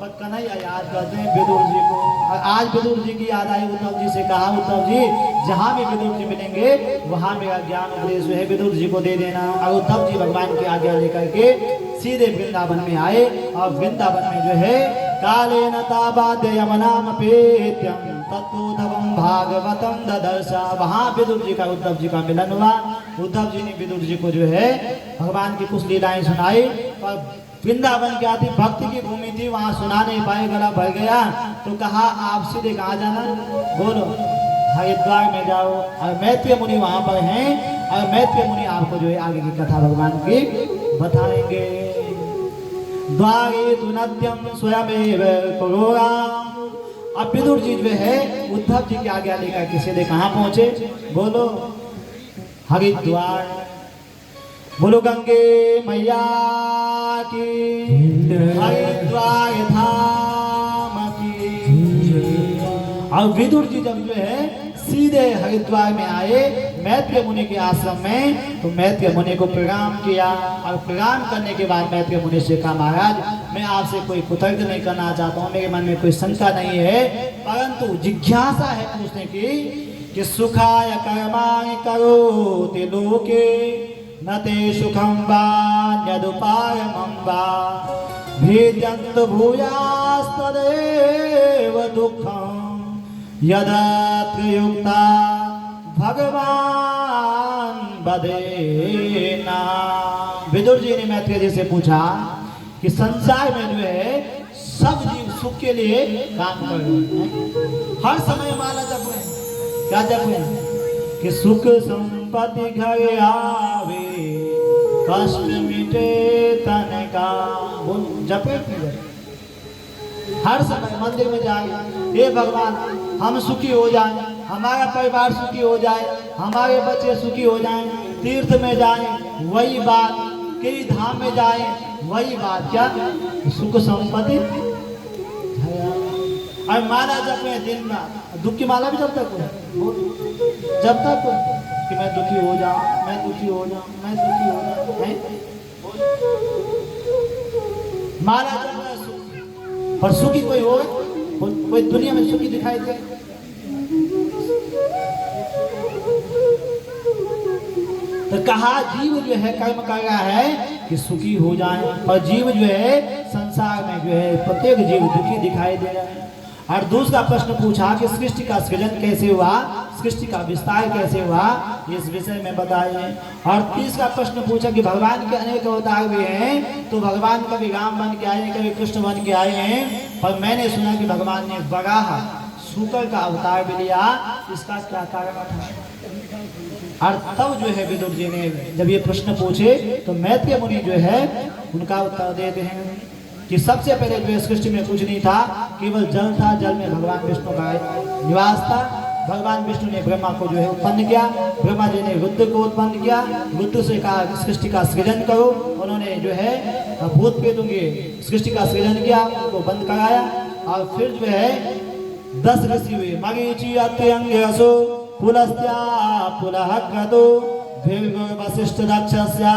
पर कन्हैया याद करते हैं विदुर जी को। और आज विदुर जी की याद आई, उद्धव जी से कहा उद्धव जी जहाँ भी विदुर जी मिलेंगे वहाँ मेरा ज्ञान उपदेश है विदुर जी को दे देना। और उद्धव जी भगवान की आज्ञा लेकर के सीधे वृंदावन में आए। और वृंदावन में जो है कालेन तावाद्य यमनाम पेत्यम तत्तोधवम भागवतम ददर्शा, वहाँ विदुर जी का उद्धव जी का मिलन हुआ। उद्धव जी ने विदुर जी को जो है भगवान की कुछ लीलाएं सुनाई। और वृंदावन की आती भक्ति की भूमि थी, वहाँ सुना नहीं पाए, गला भर गया। तो कहा आप सीधे कहाँ जाना, बोलो हरिद्वार में जाओ। और मैत्रेय मुनि वहाँ पर हैं, और मैत्रेय मुनि आपको जो है आगे की कथा भगवान की बताएंगे। द्वारे तु नद्यम स्वयमेव कुरुराम। अब विदुर जी जो है उद्धव जी की आज्ञा लेकर के सीधे कहाँ पहुंचे, बोलो हरिद्वार। बोलो गंगे मैया की, हरिद्वार धाम की। और विदुर जी जब जो है सीधे हरिद्वार में आए मैत्रेय मुनि के आश्रम में, तो मैत्रेय मुनि को प्रणाम किया। और प्रणाम करने के बाद मैत्रेय मुनि से कहा महाराज मैं आपसे कोई कुतर्क नहीं करना चाहता हूँ, मेरे मन में कोई शंका नहीं है, परंतु जिज्ञासा है पूछने की कि सुखाय कर्माणि करोति लोके न ते सुखम वा यदुपायमं वा भेद्यन्तु भूयास्तदेव दुःखम् यदात्र युक्ता भगवान बदेना। विदुर जी ने मैत्रेय जी से पूछा कि संसार में जो है सब जीव सुख के लिए काम कर रहे हैं, हर समय माला जप रहे हैं, क्या जप रहे हैं कि सुख संपत्ति घर आवे कष्ट मिटे तन का। बोल जपे हर समय मंदिर में जाए, हे भगवान हम सुखी हो जाएं, हमारा परिवार सुखी हो जाए, हमारे बच्चे सुखी हो जाएं, तीर्थ में जाएं वही बात, कई धाम में जाएं वही बात, क्या सुख संपत्ति। और माला जब में दिन में दुख की माला भी जब तक जब तक कि मैं दुखी हो जाऊं, मैं दुखी हो जाऊं, मैं दुखी हो जाऊं, माला जब पर सुखी कोई हो, कोई दुनिया में सुखी दिखाई दे। तो कहा जीव जो है कर्म कर रहा है कि सुखी हो जाए, और जीव जो है संसार में जो है प्रत्येक जीव दुखी दिखाई दे रहा है। और दूसरा प्रश्न पूछा कि सृष्टि का सृजन कैसे हुआ, सृष्टि का विस्तार कैसे हुआ, इस विषय में बताइए। और तीसरा प्रश्न पूछा कि भगवान के अनेक अवतार भी हैं, तो भगवान कभी राम बन के आए हैं, कभी कृष्ण बन के आए हैं, पर मैंने सुना कि भगवान ने बराह शुकर का अवतार भी लिया, इसका क्या कारण था। और तब जो है विदुर जी ने जब ये प्रश्न पूछे तो मैत्रेय मुनि जो है उनका उत्तर देते हैं कि सबसे पहले जो सृष्टि में कुछ नहीं था, केवल जल था, जल में भगवान विष्णु का निवास था। भगवान विष्णु ने ब्रह्मा को जो है उत्पन्न किया, ब्रह्मा जी ने रुद्र को उत्पन्न किया, रुद्र से कहा सृष्टि का सृजन करो, उन्होंने जो है भूत प्रेतों की सृष्टि का सृजन किया, उनको बंद कराया। और फिर जो है 10 ऋषि हुए, मरीचि अत्यंगसो पुलस्त्या पुलह क्रतु वशिष्ठ दक्षस्या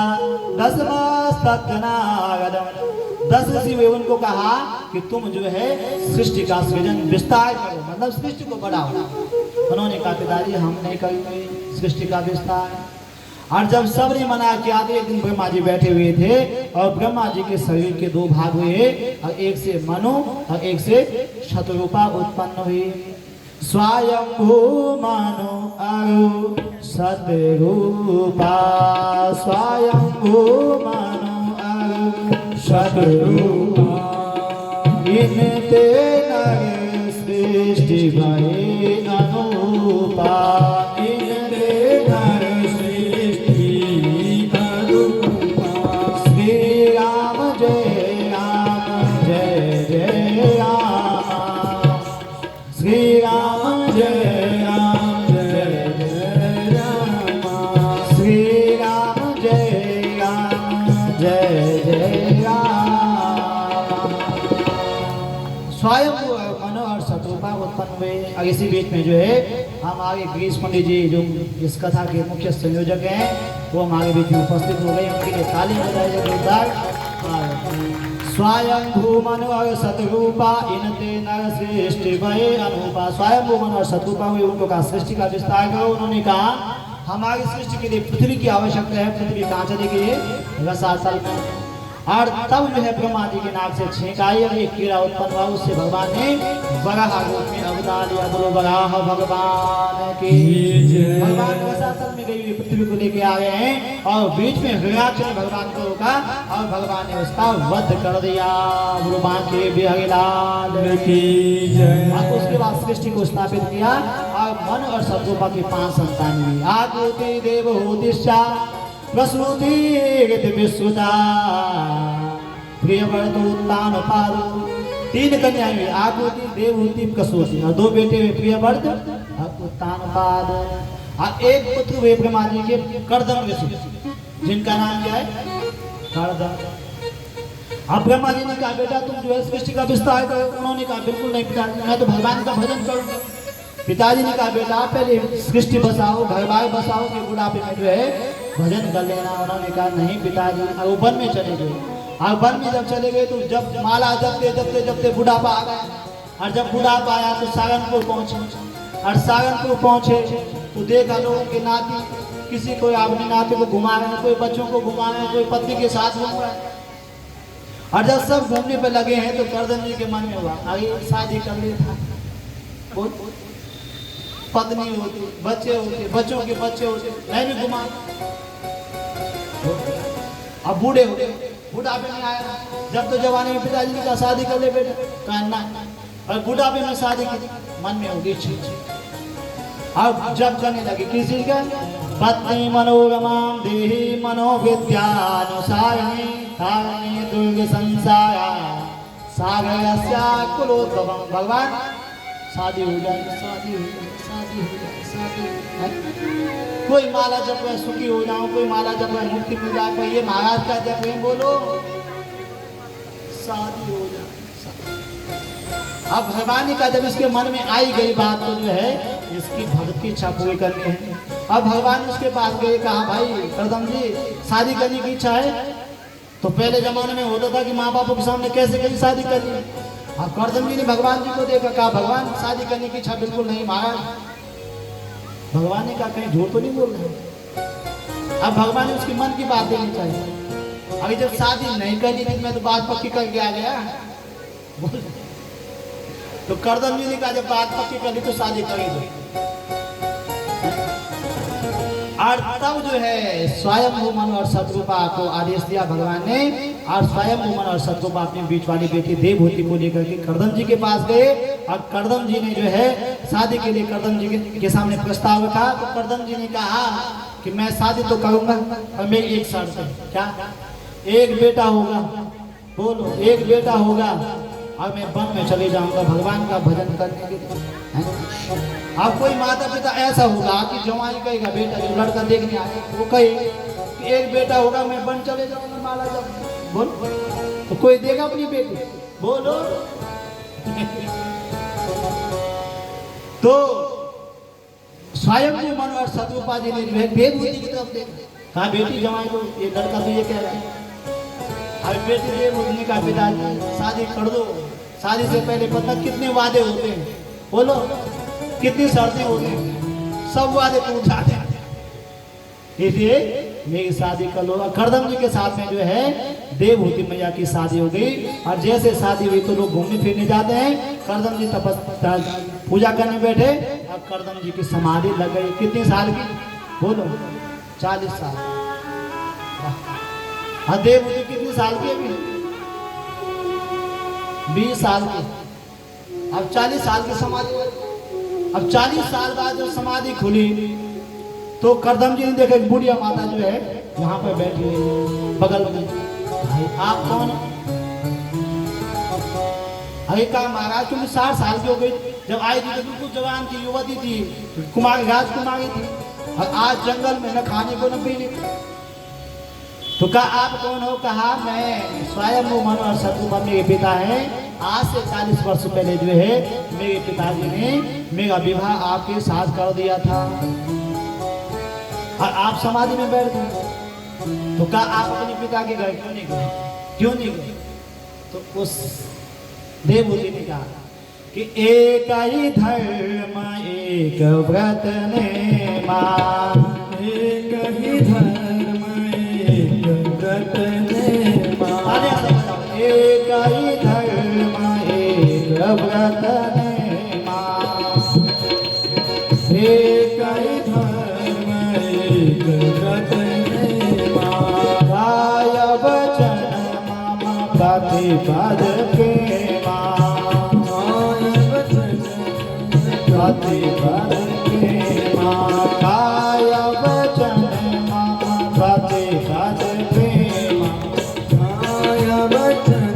दशमस्तनागदम। 10 ऋषि हुए, उनको कहा कि तुम जो है सृष्टि का सृजन विस्तार करो, मतलब सृष्टि को बढ़ाओ। उन्होंने कहा पिताजी हम नहीं करेंगे सृष्टि का विस्तार। और जब सबने मना किया तो एक दिन ब्रह्मा जी बैठे हुए थे, और ब्रह्मा जी के शरीर के 2 भाग हुए, और एक से मनु और एक से शतरूपा उत्पन्न हुई। स्वयंभू मनु अरु शतरूपा, स्वयंभू मनु अरु शतरूपा। इनते नर सृष्टि भय अनुपा इनते नर सृष्टि अनुपा। श्री राम जय राम जय जय राम श्री राम जय राम जय जय राम श्री राम जय राम जय जय राम। स्वयं मन और शत्रुपा उत्पन्न हुए। और इसी बीच में जो है हम आगे गिरीश पंडित जी जो इस कथा के मुख्य संयोजक हैं वो हमारे बीच में उपस्थित हो गए। उनके लिए ताली बजाई जाए जोरदार। स्वयं भूमन और शत्रुपा इनते नर सृष्टि भय अनुपा। स्वयं भूमन और शत्रुपा हुए उनको कहा सृष्टि का विस्तार करो। उन्होंने कहा हमारी सृष्टि के लिए पृथ्वी की आवश्यकता है। पृथ्वी कहाँ चलेगी ये रसातल में। और तब जो है ब्रह्मा जी के नाक से छींक आई और एक कीड़ा उत्पन्न हुआ। उससे भगवान ने वराह रूप में अवतार लिया। बोलो वराह भगवान की जय। भगवान रसातल में गई हुई पृथ्वी को लेके आ गए हैं और बीच में हिरण्याक्ष ने भगवान को रोका और भगवान ने उसका वध कर दिया। बोलो बांके बिहारी लाल की जय। और उसके बाद सृष्टि को स्थापित किया और मन और शत्रुपा की 5 संतान हुई। आकृति देवहूतिश्चा प्रसूति विश्रुता प्रियव्रत पादु। 3 कन्याएं हुई आकृति देवहूति प्रसूति और 2 बेटे हुए प्रियव्रत उत्तानपाद और 1 पुत्र हुए ब्रह्मा जी के कर्दम ऋषि जिनका नाम क्या है कर्दम। अब ब्रह्मा जी ने कहा बेटा तुम जो है सृष्टि का विस्तार करो। उन्होंने कहा बिल्कुल नहीं पिताजी मैं तो भगवान का भजन करूंगा। पिताजी ने कहा बेटा पहले सृष्टि बसाओ घर बार बसाओ कि बुढ़ापे में जो है भजन कर लेना। उन्होंने कहा नहीं पिताजी। और वो वन में चले गए और वन में जब चले गए तो जब माला जपते जपते जपते बुढ़ापा आ गया। और जब बुढ़ापा आया तो सारनपुर पहुंचे और सारनपुर पहुंचे तो देखा लोगों के नाती किसी कोई अपने नाते को घुमा रहे हैं, कोई बच्चों को घुमा रहे हैं, कोई पत्नी के साथ घूम रहा है। और जब सब घूमने पे लगे हैं तो कर्दम जी के मन में हुआ आगे शादी कर लेता। पत्नी होती बच्चे होते बच्चों के बच्चे होते मैं भी घुमा। अब बूढ़े हो गए बुढ़ापे में आया। जब तो जवानी में पिताजी ने कहा शादी कर ले बेटा कहना और बुढ़ापे में शादी की मन में होगी छी। अब जब करने लगे किस चीज का पत्नी मनोरमाम देही मनोविद्यानुसारिणी तारिणी दुर्ग संसारा सागरस्या कुलोद्भवम। भगवान शादी हो जाए शादी हो जाए शादी हो जाए शादी हो जाए। कोई माला जप रहा सुखी हो जाओ कोई माला जप रहा मुक्ति मिल जाए कोई ये महाराज का जप है बोलो शादी हो जाए। अब भगवान का जब इसके मन में आई गई बात तो जो है इसकी भक्त की इच्छा पूरी करनी है। अब भगवान उसके पास गए कहा भाई कर्दम जी शादी करने की इच्छा है। तो पहले जमाने में होता था कि माँ बापों के सामने कैसे कैसे शादी करनी। अब कर्दम जी ने भगवान जी को देखा कहा भगवान शादी करने की इच्छा बिल्कुल नहीं महाराज। भगवान ने कहा कहीं झूठ तो नहीं बोल रहे। अब भगवान ने उसके मन की बात देनी चाहिए। अभी जब शादी नहीं करनी थी मैं तो बात पक्की करके आ गया बोल। तो कर्दम जी ने कहा जब बात पक्की कर ली तो शादी करी दो। और तब जो है स्वयं भूमन और शत्रुपा को आदेश दिया भगवान ने। और स्वयं भूमन और शत्रुपा अपनी बीच वाली बेटी देवहूति को लेकर के कर्दम जी के पास गए। और कर्दम जी ने जो है शादी के लिए कर्दम जी के सामने प्रस्ताव रखा। तो कर्दम जी ने कहा कि मैं शादी तो करूंगा और मेरी एक शर्त है। क्या एक बेटा होगा बोलो एक बेटा होगा और मैं वन में चले जाऊंगा भगवान का भजन करने के लिए। अब कोई माता पिता ऐसा होगा कि जवाई कहेगा बेटा जो लड़का देखने आए वो कहे कि एक बेटा होगा मैं वन चले जाऊंगा माला जब बोल तो कोई देगा अपनी बेटी बोलो। तो स्वयं मन और शत्रुपा जी ने जो है देवहूति की तरफ देखा कहा बेटी जवाई को ये लड़का तो ये कह रहा है। अब बेटी देवहूति ने कहा पिताजी शादी कर दो। शादी से पहले पता कितने वादे होते हैं बोलो कितनी शर्तें होती हैं सब वादे टूट जाते हैं। इसलिए मेरी शादी कर लो। कर्दम जी के साथ में जो है देवहूति मैया की शादी हो गई। और जैसे शादी हुई तो लोग घूमने फिरने जाते हैं। कर्दम जी तपस्या पूजा करने बैठे और कर्दम जी की समाधि लग गई। कितने साल की बोलो 40 साल। हाँ देवहूति कितने साल की अभी 20 साल की, अब 40 साल की समाधि। अब 40 साल बाद जब समाधि खुली तो करदम जी ने देखा एक बुढ़िया माता जो है यहाँ पर बैठी हुई है बगल में। भाई आप कौन हो? अरे कहा महाराज तुम 60 साल की हो गई, जब आई थी तो बिल्कुल जवान थी, युवती थी, कुमारी राजकुमारी थी, और आज जंगल में न खाने को न पीने को। तो कहा आप कौन हो? कहा मैं स्वयं मनोहर शत्रुघ्न मेरे पिता हैं। आज से 40 वर्ष पहले जो है मेरे पिताजी ने मेरा विवाह आपके साथ कर दिया था और आप समाधि में बैठ गए। तो कहा आप अपने पिता के घर क्यों नहीं गए? क्यों नहीं गए? तो उस देवभूति ने कहा कि एक ही धर्म एक व्रत ने मां, एक ही धर्म एक व्रत ने मां, एक ही धर्म एक व्रत ने मां, एक ही धर्म एक व्रत ने मां, गाय वचन मामा पति पद के मां, पति पद के मां, गाय वचन मामा पति पद के मां, गाय वचन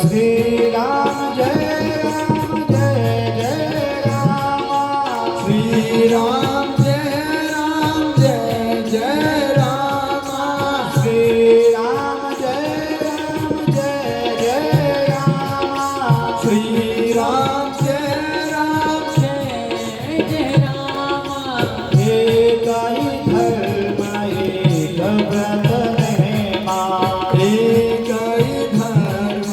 श्री राम जय राम जय जय राम, श्री राम जय राम जय जय राम, श्री राम जय राम जय जय राम, श्री राम जय राम जय जय राम, एक ही धर्म एक व्रत ने मां, एक ही धर्म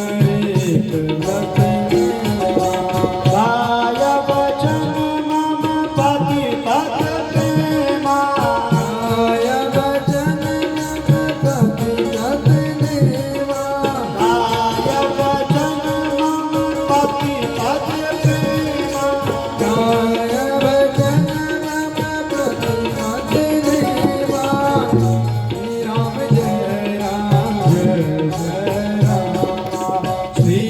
एक व्रत ने मां, गाय वचन मम पति पद के मां, गाय वचन पति पद ने मां, गाय वचन मम पति पद के मां, गाय वचन पति पद ने मां, श्री राम जय राम जय जय राम, श्री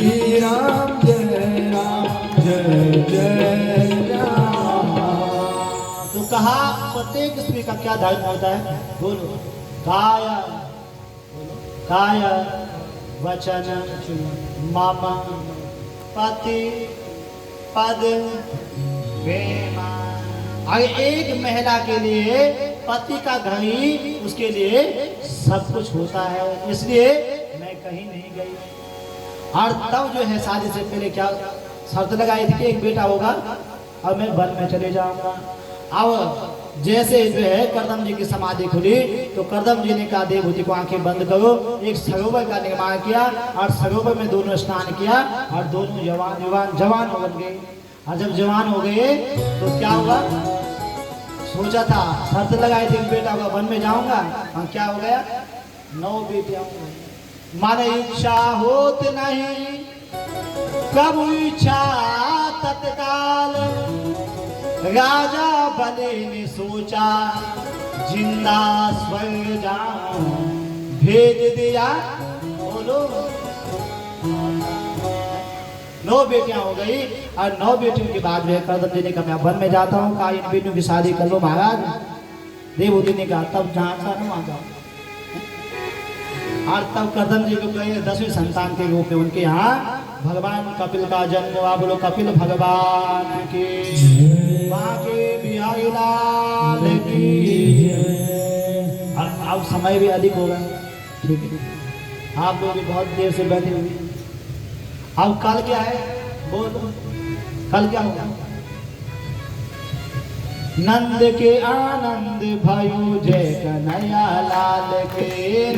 राम जय राम जय जय राम। तो कहा प्रत्येक स्त्री का क्या धर्म होता है? बोलो। गाय, गाय वचन मम पति पद प्रेमा। आगे एक महिला के लिए पति का घर ही उसके लिए सब कुछ होता है, इसलिए मैं कहीं नहीं गई। और तब जो है शादी से पहले क्या शर्त लगाई थी कि एक बेटा होगा और मैं वन में चले जाऊंगा। अब जैसे जो है करदम जी की समाधि खुली तो करदम जी ने कहा देवभूति को आंखें बंद करो, एक सरोवर का निर्माण किया और सरोवर में दोनों स्नान किया और दोनों जवान हो गए। और जब जवान हो गए तो क्या हुआ? सोचा था, शर्त लगाई थी बेटा होगा वन में जाऊंगा, और क्या हो गया? 9 बेटियां। मन इच्छा होत नहीं कब इच्छा तत्काल, राजा बने ने सोचा जिंदा स्वर्ग जाऊं, भेज दिया। बोलो। 9 बेटियां हो गई और 9 बेटियों के बाद जो है करदम जी ने कहा मैं वन में जाता हूँ, कहा इन बेटियों की शादी कर लो महाराज। देवभूति ने कहा तब जहाँ चाहूँ आ जाओ। और तब करदम जी को कहे 10वीं संतान के रूप में उनके यहाँ भगवान कपिल का जन्म हुआ। बोलो कपिल भगवान की, वहाँ के बिहारी लाल की। अब समय भी अधिक हो गया, ठीक है, आप लोग भी बहुत देर से बैठे हुए। अब कल क्या है? बोलो कल क्या होगा? नंद के आनंद भयो जय कन्हैया लाल के,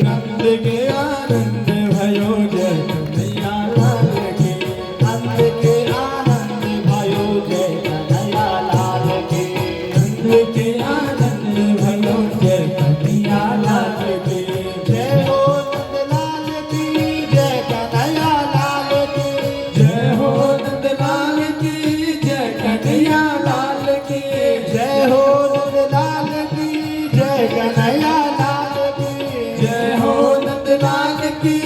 नंद के आनंद भयो जय कन्हैया लाल के, नंद के आनंद भयो जय कन्हैया लाल के, नंद के आनंद भयो जय कन्हैया लाल के, जय हो नंद लाल की जय कन्हैया लाल की, जय हो नंद लाल की जय कन्हैया लाल की, जय हो नंद लाल की जय कन्हैया लाल की, जय हो नंद लाल की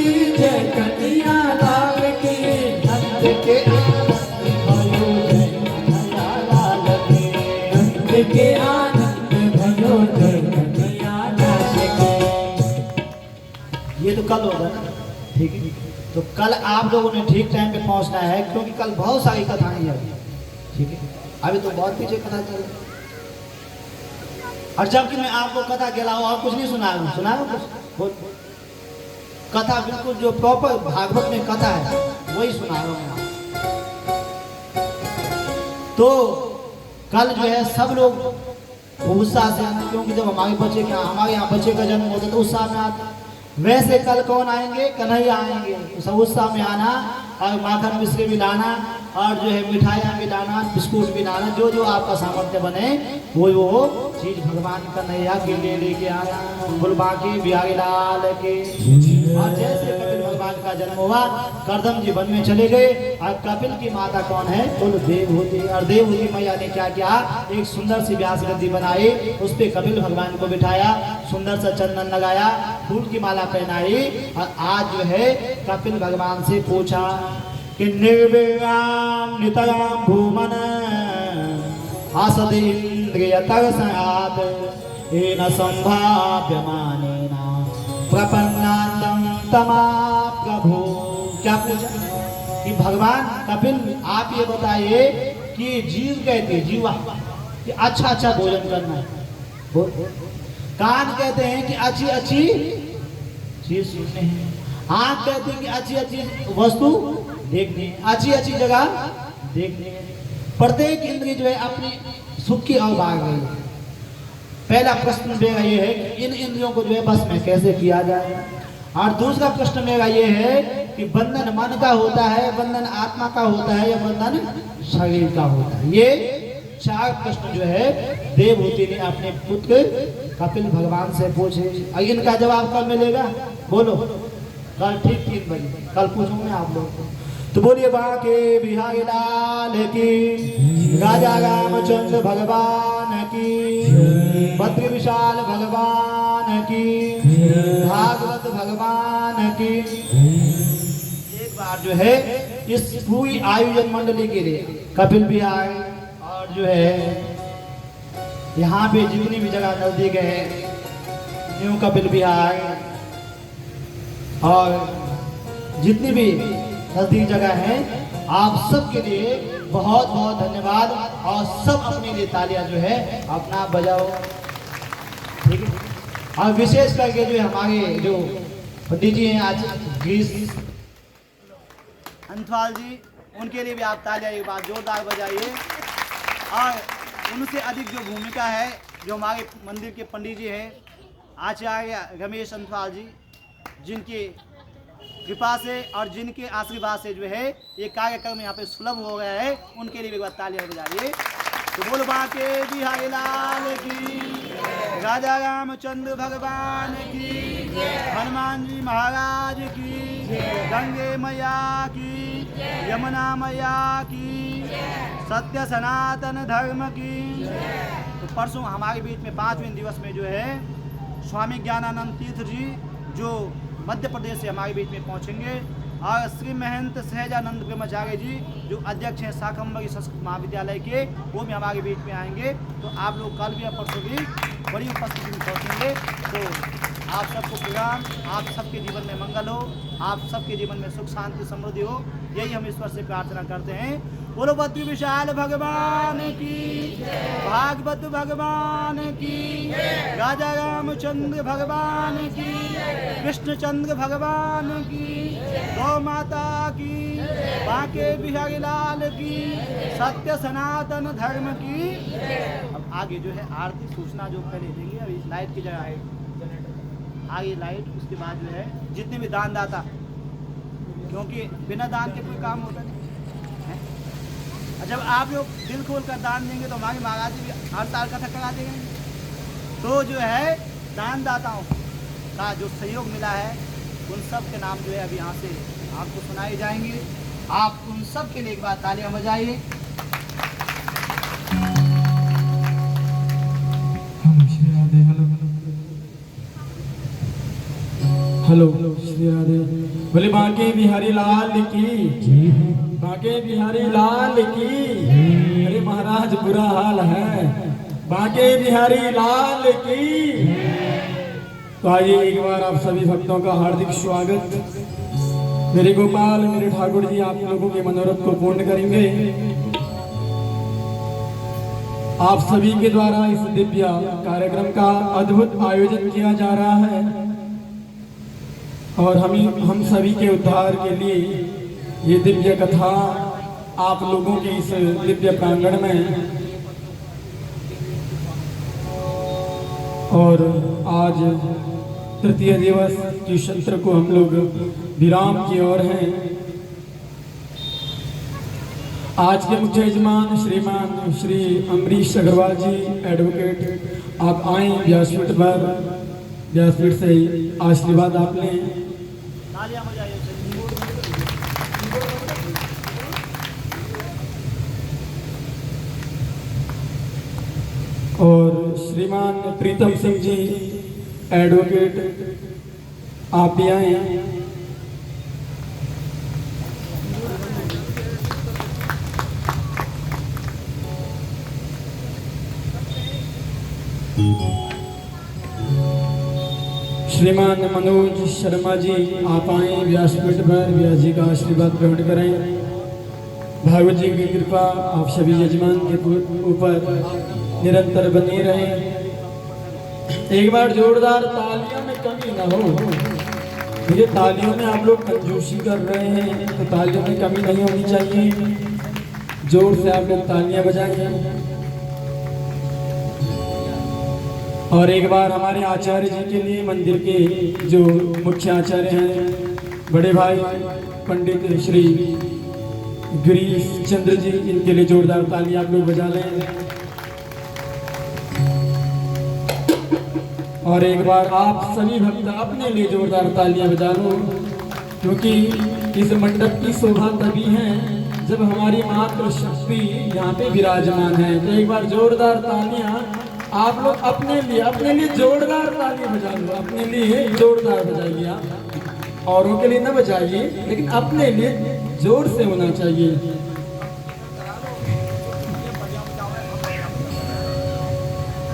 होगा ना, ठीक है। तो कल आप लोगों ने ठीक टाइम पे पहुंचना है, क्योंकि कल बहुत सारी कथाएं हैं, ठीक है। अभी तो बहुत पीछे कथा चल रही है। और जबकि मैं आपको कथा गिलाऊं और कुछ नहीं सुनाया कुछ कथा बिल्कुल जो प्रॉपर भागवत में कथा है वही सुना रहा हूं मैं आपको। तो कल जो है सब लोग उत्साह से आना, क्योंकि जब हमारे यहाँ बच्चे का जन्म होता है तो उत्साह में आता। वैसे कल कौन आएंगे? कन्हैया आएंगे, तो सब उत्साह में आना और माखन मिश्री भी लाना और जो है मिठाइयाँ भी लाना, बिस्कुट भी लाना, जो जो आपका सामर्थ्य बने वो चीज भगवान कन्हैया के लिए लेके आना। बुलबा के बिहारी लाल के। और जैसे कपिल भगवान का जन्म हुआ, करदम जी वन में चले गए और कपिल की माता कौन है? कुल देवहूति। और देवहूति मैया ने क्या किया? एक सुंदर सी व्यास गद्दी बनाई, उस पे कपिल भगवान को बिठाया, सुंदर सा चंदन लगाया, फूल की माला पहनाई। और आज जो है कपिल भगवान से पूछा कि निर्विराम नितराम भूमन आसदीन्द्रियतर सयात येन संभाव्यमानेन प्रपन्नातं तमाप्रभु। क्या पूछा कि भगवान कपिल आप ये बताइए कि जीव कहते जीवा कि अच्छा भोजन करना है, कान कहते हैं कि अच्छी अच्छी चीज सुनने हैं, आँख कहते हैं कि अच्छी अच्छी वस्तु देखने, अच्छी अच्छी जगह देखने। प्रत्येक इंद्रिय जो है अपनी सुख की ओर भाग रही है। पहला प्रश्न मेरा ये है कि इन इंद्रियों को जो है बस में कैसे किया जाए। और दूसरा प्रश्न मेरा ये है कि बंधन मन का होता है, बंधन आत्मा का होता है, या बंधन शरीर का होता है। ये चार प्रश्न जो है देवहूति ने अपने पुत्र कपिल भगवान से पूछे। इनका जवाब कब मिलेगा? बोलो। कल ठीक 3 बजे कल पूछूंगा आप लोगों को। तो बोलिए बाके बिहारी लाल की, राजा रामचंद्र भगवान की, भद्र विशाल भगवान की, भागवत भगवान की। एक बार जो है इस पूरी आयोजन मंडली के लिए कपिल भी आए, और जो है यहाँ पे जितनी भी जगह नजदीक है न्यू कपिल भी आए, और जितनी भी नजदीक जगह है आप सब के लिए बहुत बहुत धन्यवाद। और सब अपने लिए तालियां जो है अपना बजाओ, ठीक है। और विशेष करके जो हमारे जो पंडित जी हैं आज ग्रीस अंथवाल जी, उनके लिए भी आप तालियां एक बार जोरदार बजाइए। और उनसे अधिक जो भूमिका है जो हमारे मंदिर के पंडित जी हैं आचार्य रमेश अंथवाल जी, जिनकी कृपा से और जिनके आशीर्वाद से जो है ये कार्यक्रम यहाँ पे सुलभ हो गया है, उनके लिए भी बात तालियां बजाइए। तो बोल बाके बिहारी लाल की, राजा रामचंद्र भगवान की, हनुमान जी महाराज की, गंगे मैया की, यमुना मैया की, सत्य सनातन धर्म की। तो परसों हमारे बीच में 5वें दिवस में जो है स्वामी ज्ञानानंद तीर्थ जी जो मध्य प्रदेश से हमारे बीच में पहुंचेंगे, और श्री महंत सहजानंद ब्रह्मचार्य जी जो अध्यक्ष हैं शाकंभरी संस्कृत महाविद्यालय के, वो भी हमारे बीच में आएंगे। तो आप लोग कल भी और परसों भी बड़ी उपस्थिति में पहुँचेंगे। तो आप सबको प्रणाम, आप सबके जीवन में मंगल हो, आप सबके जीवन में सुख शांति समृद्धि हो, यही हम ईश्वर से प्रार्थना करते हैं। बोलो भद्र विशाल भगवान की, भागवत भगवान की, राजा रामचंद्र भगवान की, कृष्णचंद्र भगवान की, गौ माता की, बाके बिहारी लाल की, सत्य सनातन धर्म की। अब आगे जो है आरती सूचना जो पहले देंगे, अभी लाइट की जगह है आगे लाइट, उसके बाद जो है जितने भी दानदाता, क्योंकि बिना दान के कोई काम होता नहीं है। जब आप लोग दिल खोल कर दान देंगे तो हमारे महाराज जी भी हर साल कथा करा देंगे। तो जो है दानदाताओं का जो सहयोग मिला है उन सब के नाम जो है अभी यहाँ से आपको सुनाए जाएंगे। आप उन सब के लिए एक बार तालियां बजाइए। हेलो श्री राधे। बोले बाके बिहारी लाल की, बाके बिहारी लाल की। अरे महाराज बुरा हाल है, बाके बिहारी लाल की। तो आइए एक बार आप सभी भक्तों का हार्दिक स्वागत। मेरे गोपाल, मेरे ठाकुर जी आप लोगों के मनोरथ को पूर्ण करेंगे। आप सभी के द्वारा इस दिव्य कार्यक्रम का अद्भुत आयोजन किया जा रहा है और हम सभी के उद्धार के लिए ये दिव्य कथा आप लोगों के इस दिव्य प्रांगण में, और आज तृतीय दिवस की सत्र को हम लोग विराम की ओर हैं। आज के मुख्य यजमान श्रीमान श्री अमरीश अग्रवाल जी एडवोकेट, आप आए व्यासपीठ पर, व्यासपीठ से आशीर्वाद आप लें। और श्रीमान प्रीतम सिंह जी एडवोकेट, आप भी आए। श्रीमान मनोज शर्मा जी आप आए व्यासपीठ पर, व्यास जी का आशीर्वाद ग्रहण करें। भागवत जी की कृपा आप सभी यजमान के ऊपर निरंतर बनी रहे। एक बार जोरदार तालियों में कमी ना हो। ये तालियों में आप लोग कंजूसी कर रहे हैं तो तालियों में कमी नहीं होनी चाहिए। जोर से आप लोग तालियां बजाएंगे। और एक बार हमारे आचार्य जी के लिए, मंदिर के जो मुख्य आचार्य हैं, बड़े भाई पंडित श्री गिरीश चंद्र जी, इनके लिए जोरदार तालियां आप लोग बजा लें। और एक बार आप सभी भक्त अपने लिए जोरदार तालियां बजा लो, क्योंकि इस मंडप की शोभा तभी है जब हमारी मातृ शक्ति यहाँ पे विराजमान है। तो एक बार जोरदार तालियां आप लोग अपने लिए जोरदार तालियां बजा लो। अपने लिए जोरदार बजाइए आप, औरों के लिए ना बजाइए, लेकिन अपने लिए जोर से होना चाहिए।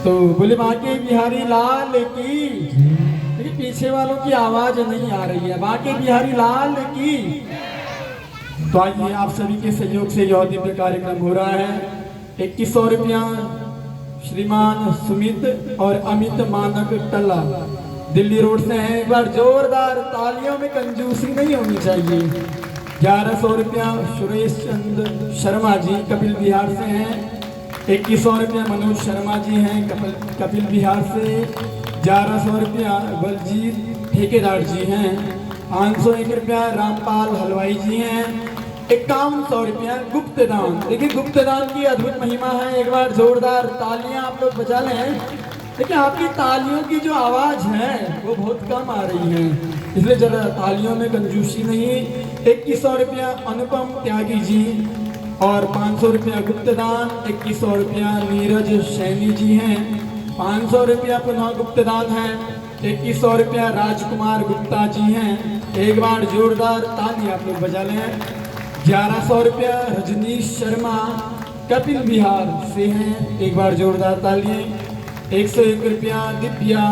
तो बोले बांके बिहारी लाल की, लेकिन पीछे वालों की आवाज नहीं आ रही है। बांके बिहारी लाल की। तो आइए आप सभी के सहयोग से यह दिव्य कार्यक्रम हो रहा है। 2100 रुपया श्रीमान सुमित और अमित मानक टल्ला दिल्ली रोड से हैं। एक बार जोरदार तालियों में कंजूसी नहीं होनी चाहिए। 1100 रुपया सुरेश चंद्र शर्मा जी कपिल बिहार से हैं। 2100 रुपया मनोज शर्मा जी हैं कपिल बिहार से। 1100 रुपया बलजीत ठेकेदार जी हैं। 501 रुपया रामपाल हलवाई जी हैं। 5100 रुपया गुप्तदान। देखिए गुप्तदान की अद्भुत महिमा है। एक बार जोरदार तालियां आप लोग बजा लें। देखिए आपकी तालियों की जो आवाज है वो बहुत कम आ रही है, इसलिए जरा तालियों में कंजूसी नहीं। 2100 रुपया अनुपम त्यागी जी और 500 रुपया गुप्तदान। 2100 रुपया नीरज सैनी जी हैं। 500 रुपया पुनः गुप्तदान है। 2100 रुपया राजकुमार गुप्ता जी हैं। एक बार जोरदार ताली आप लोग बजा लें। 1100 रुपया रजनीश शर्मा कपिल बिहार से हैं। एक बार जोरदार ताली। 101 रुपया दिव्या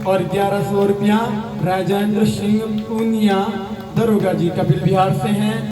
और 1100 रुपया राजेंद्र सिंह पूनिया दरोगा जी कपिल बिहार से हैं।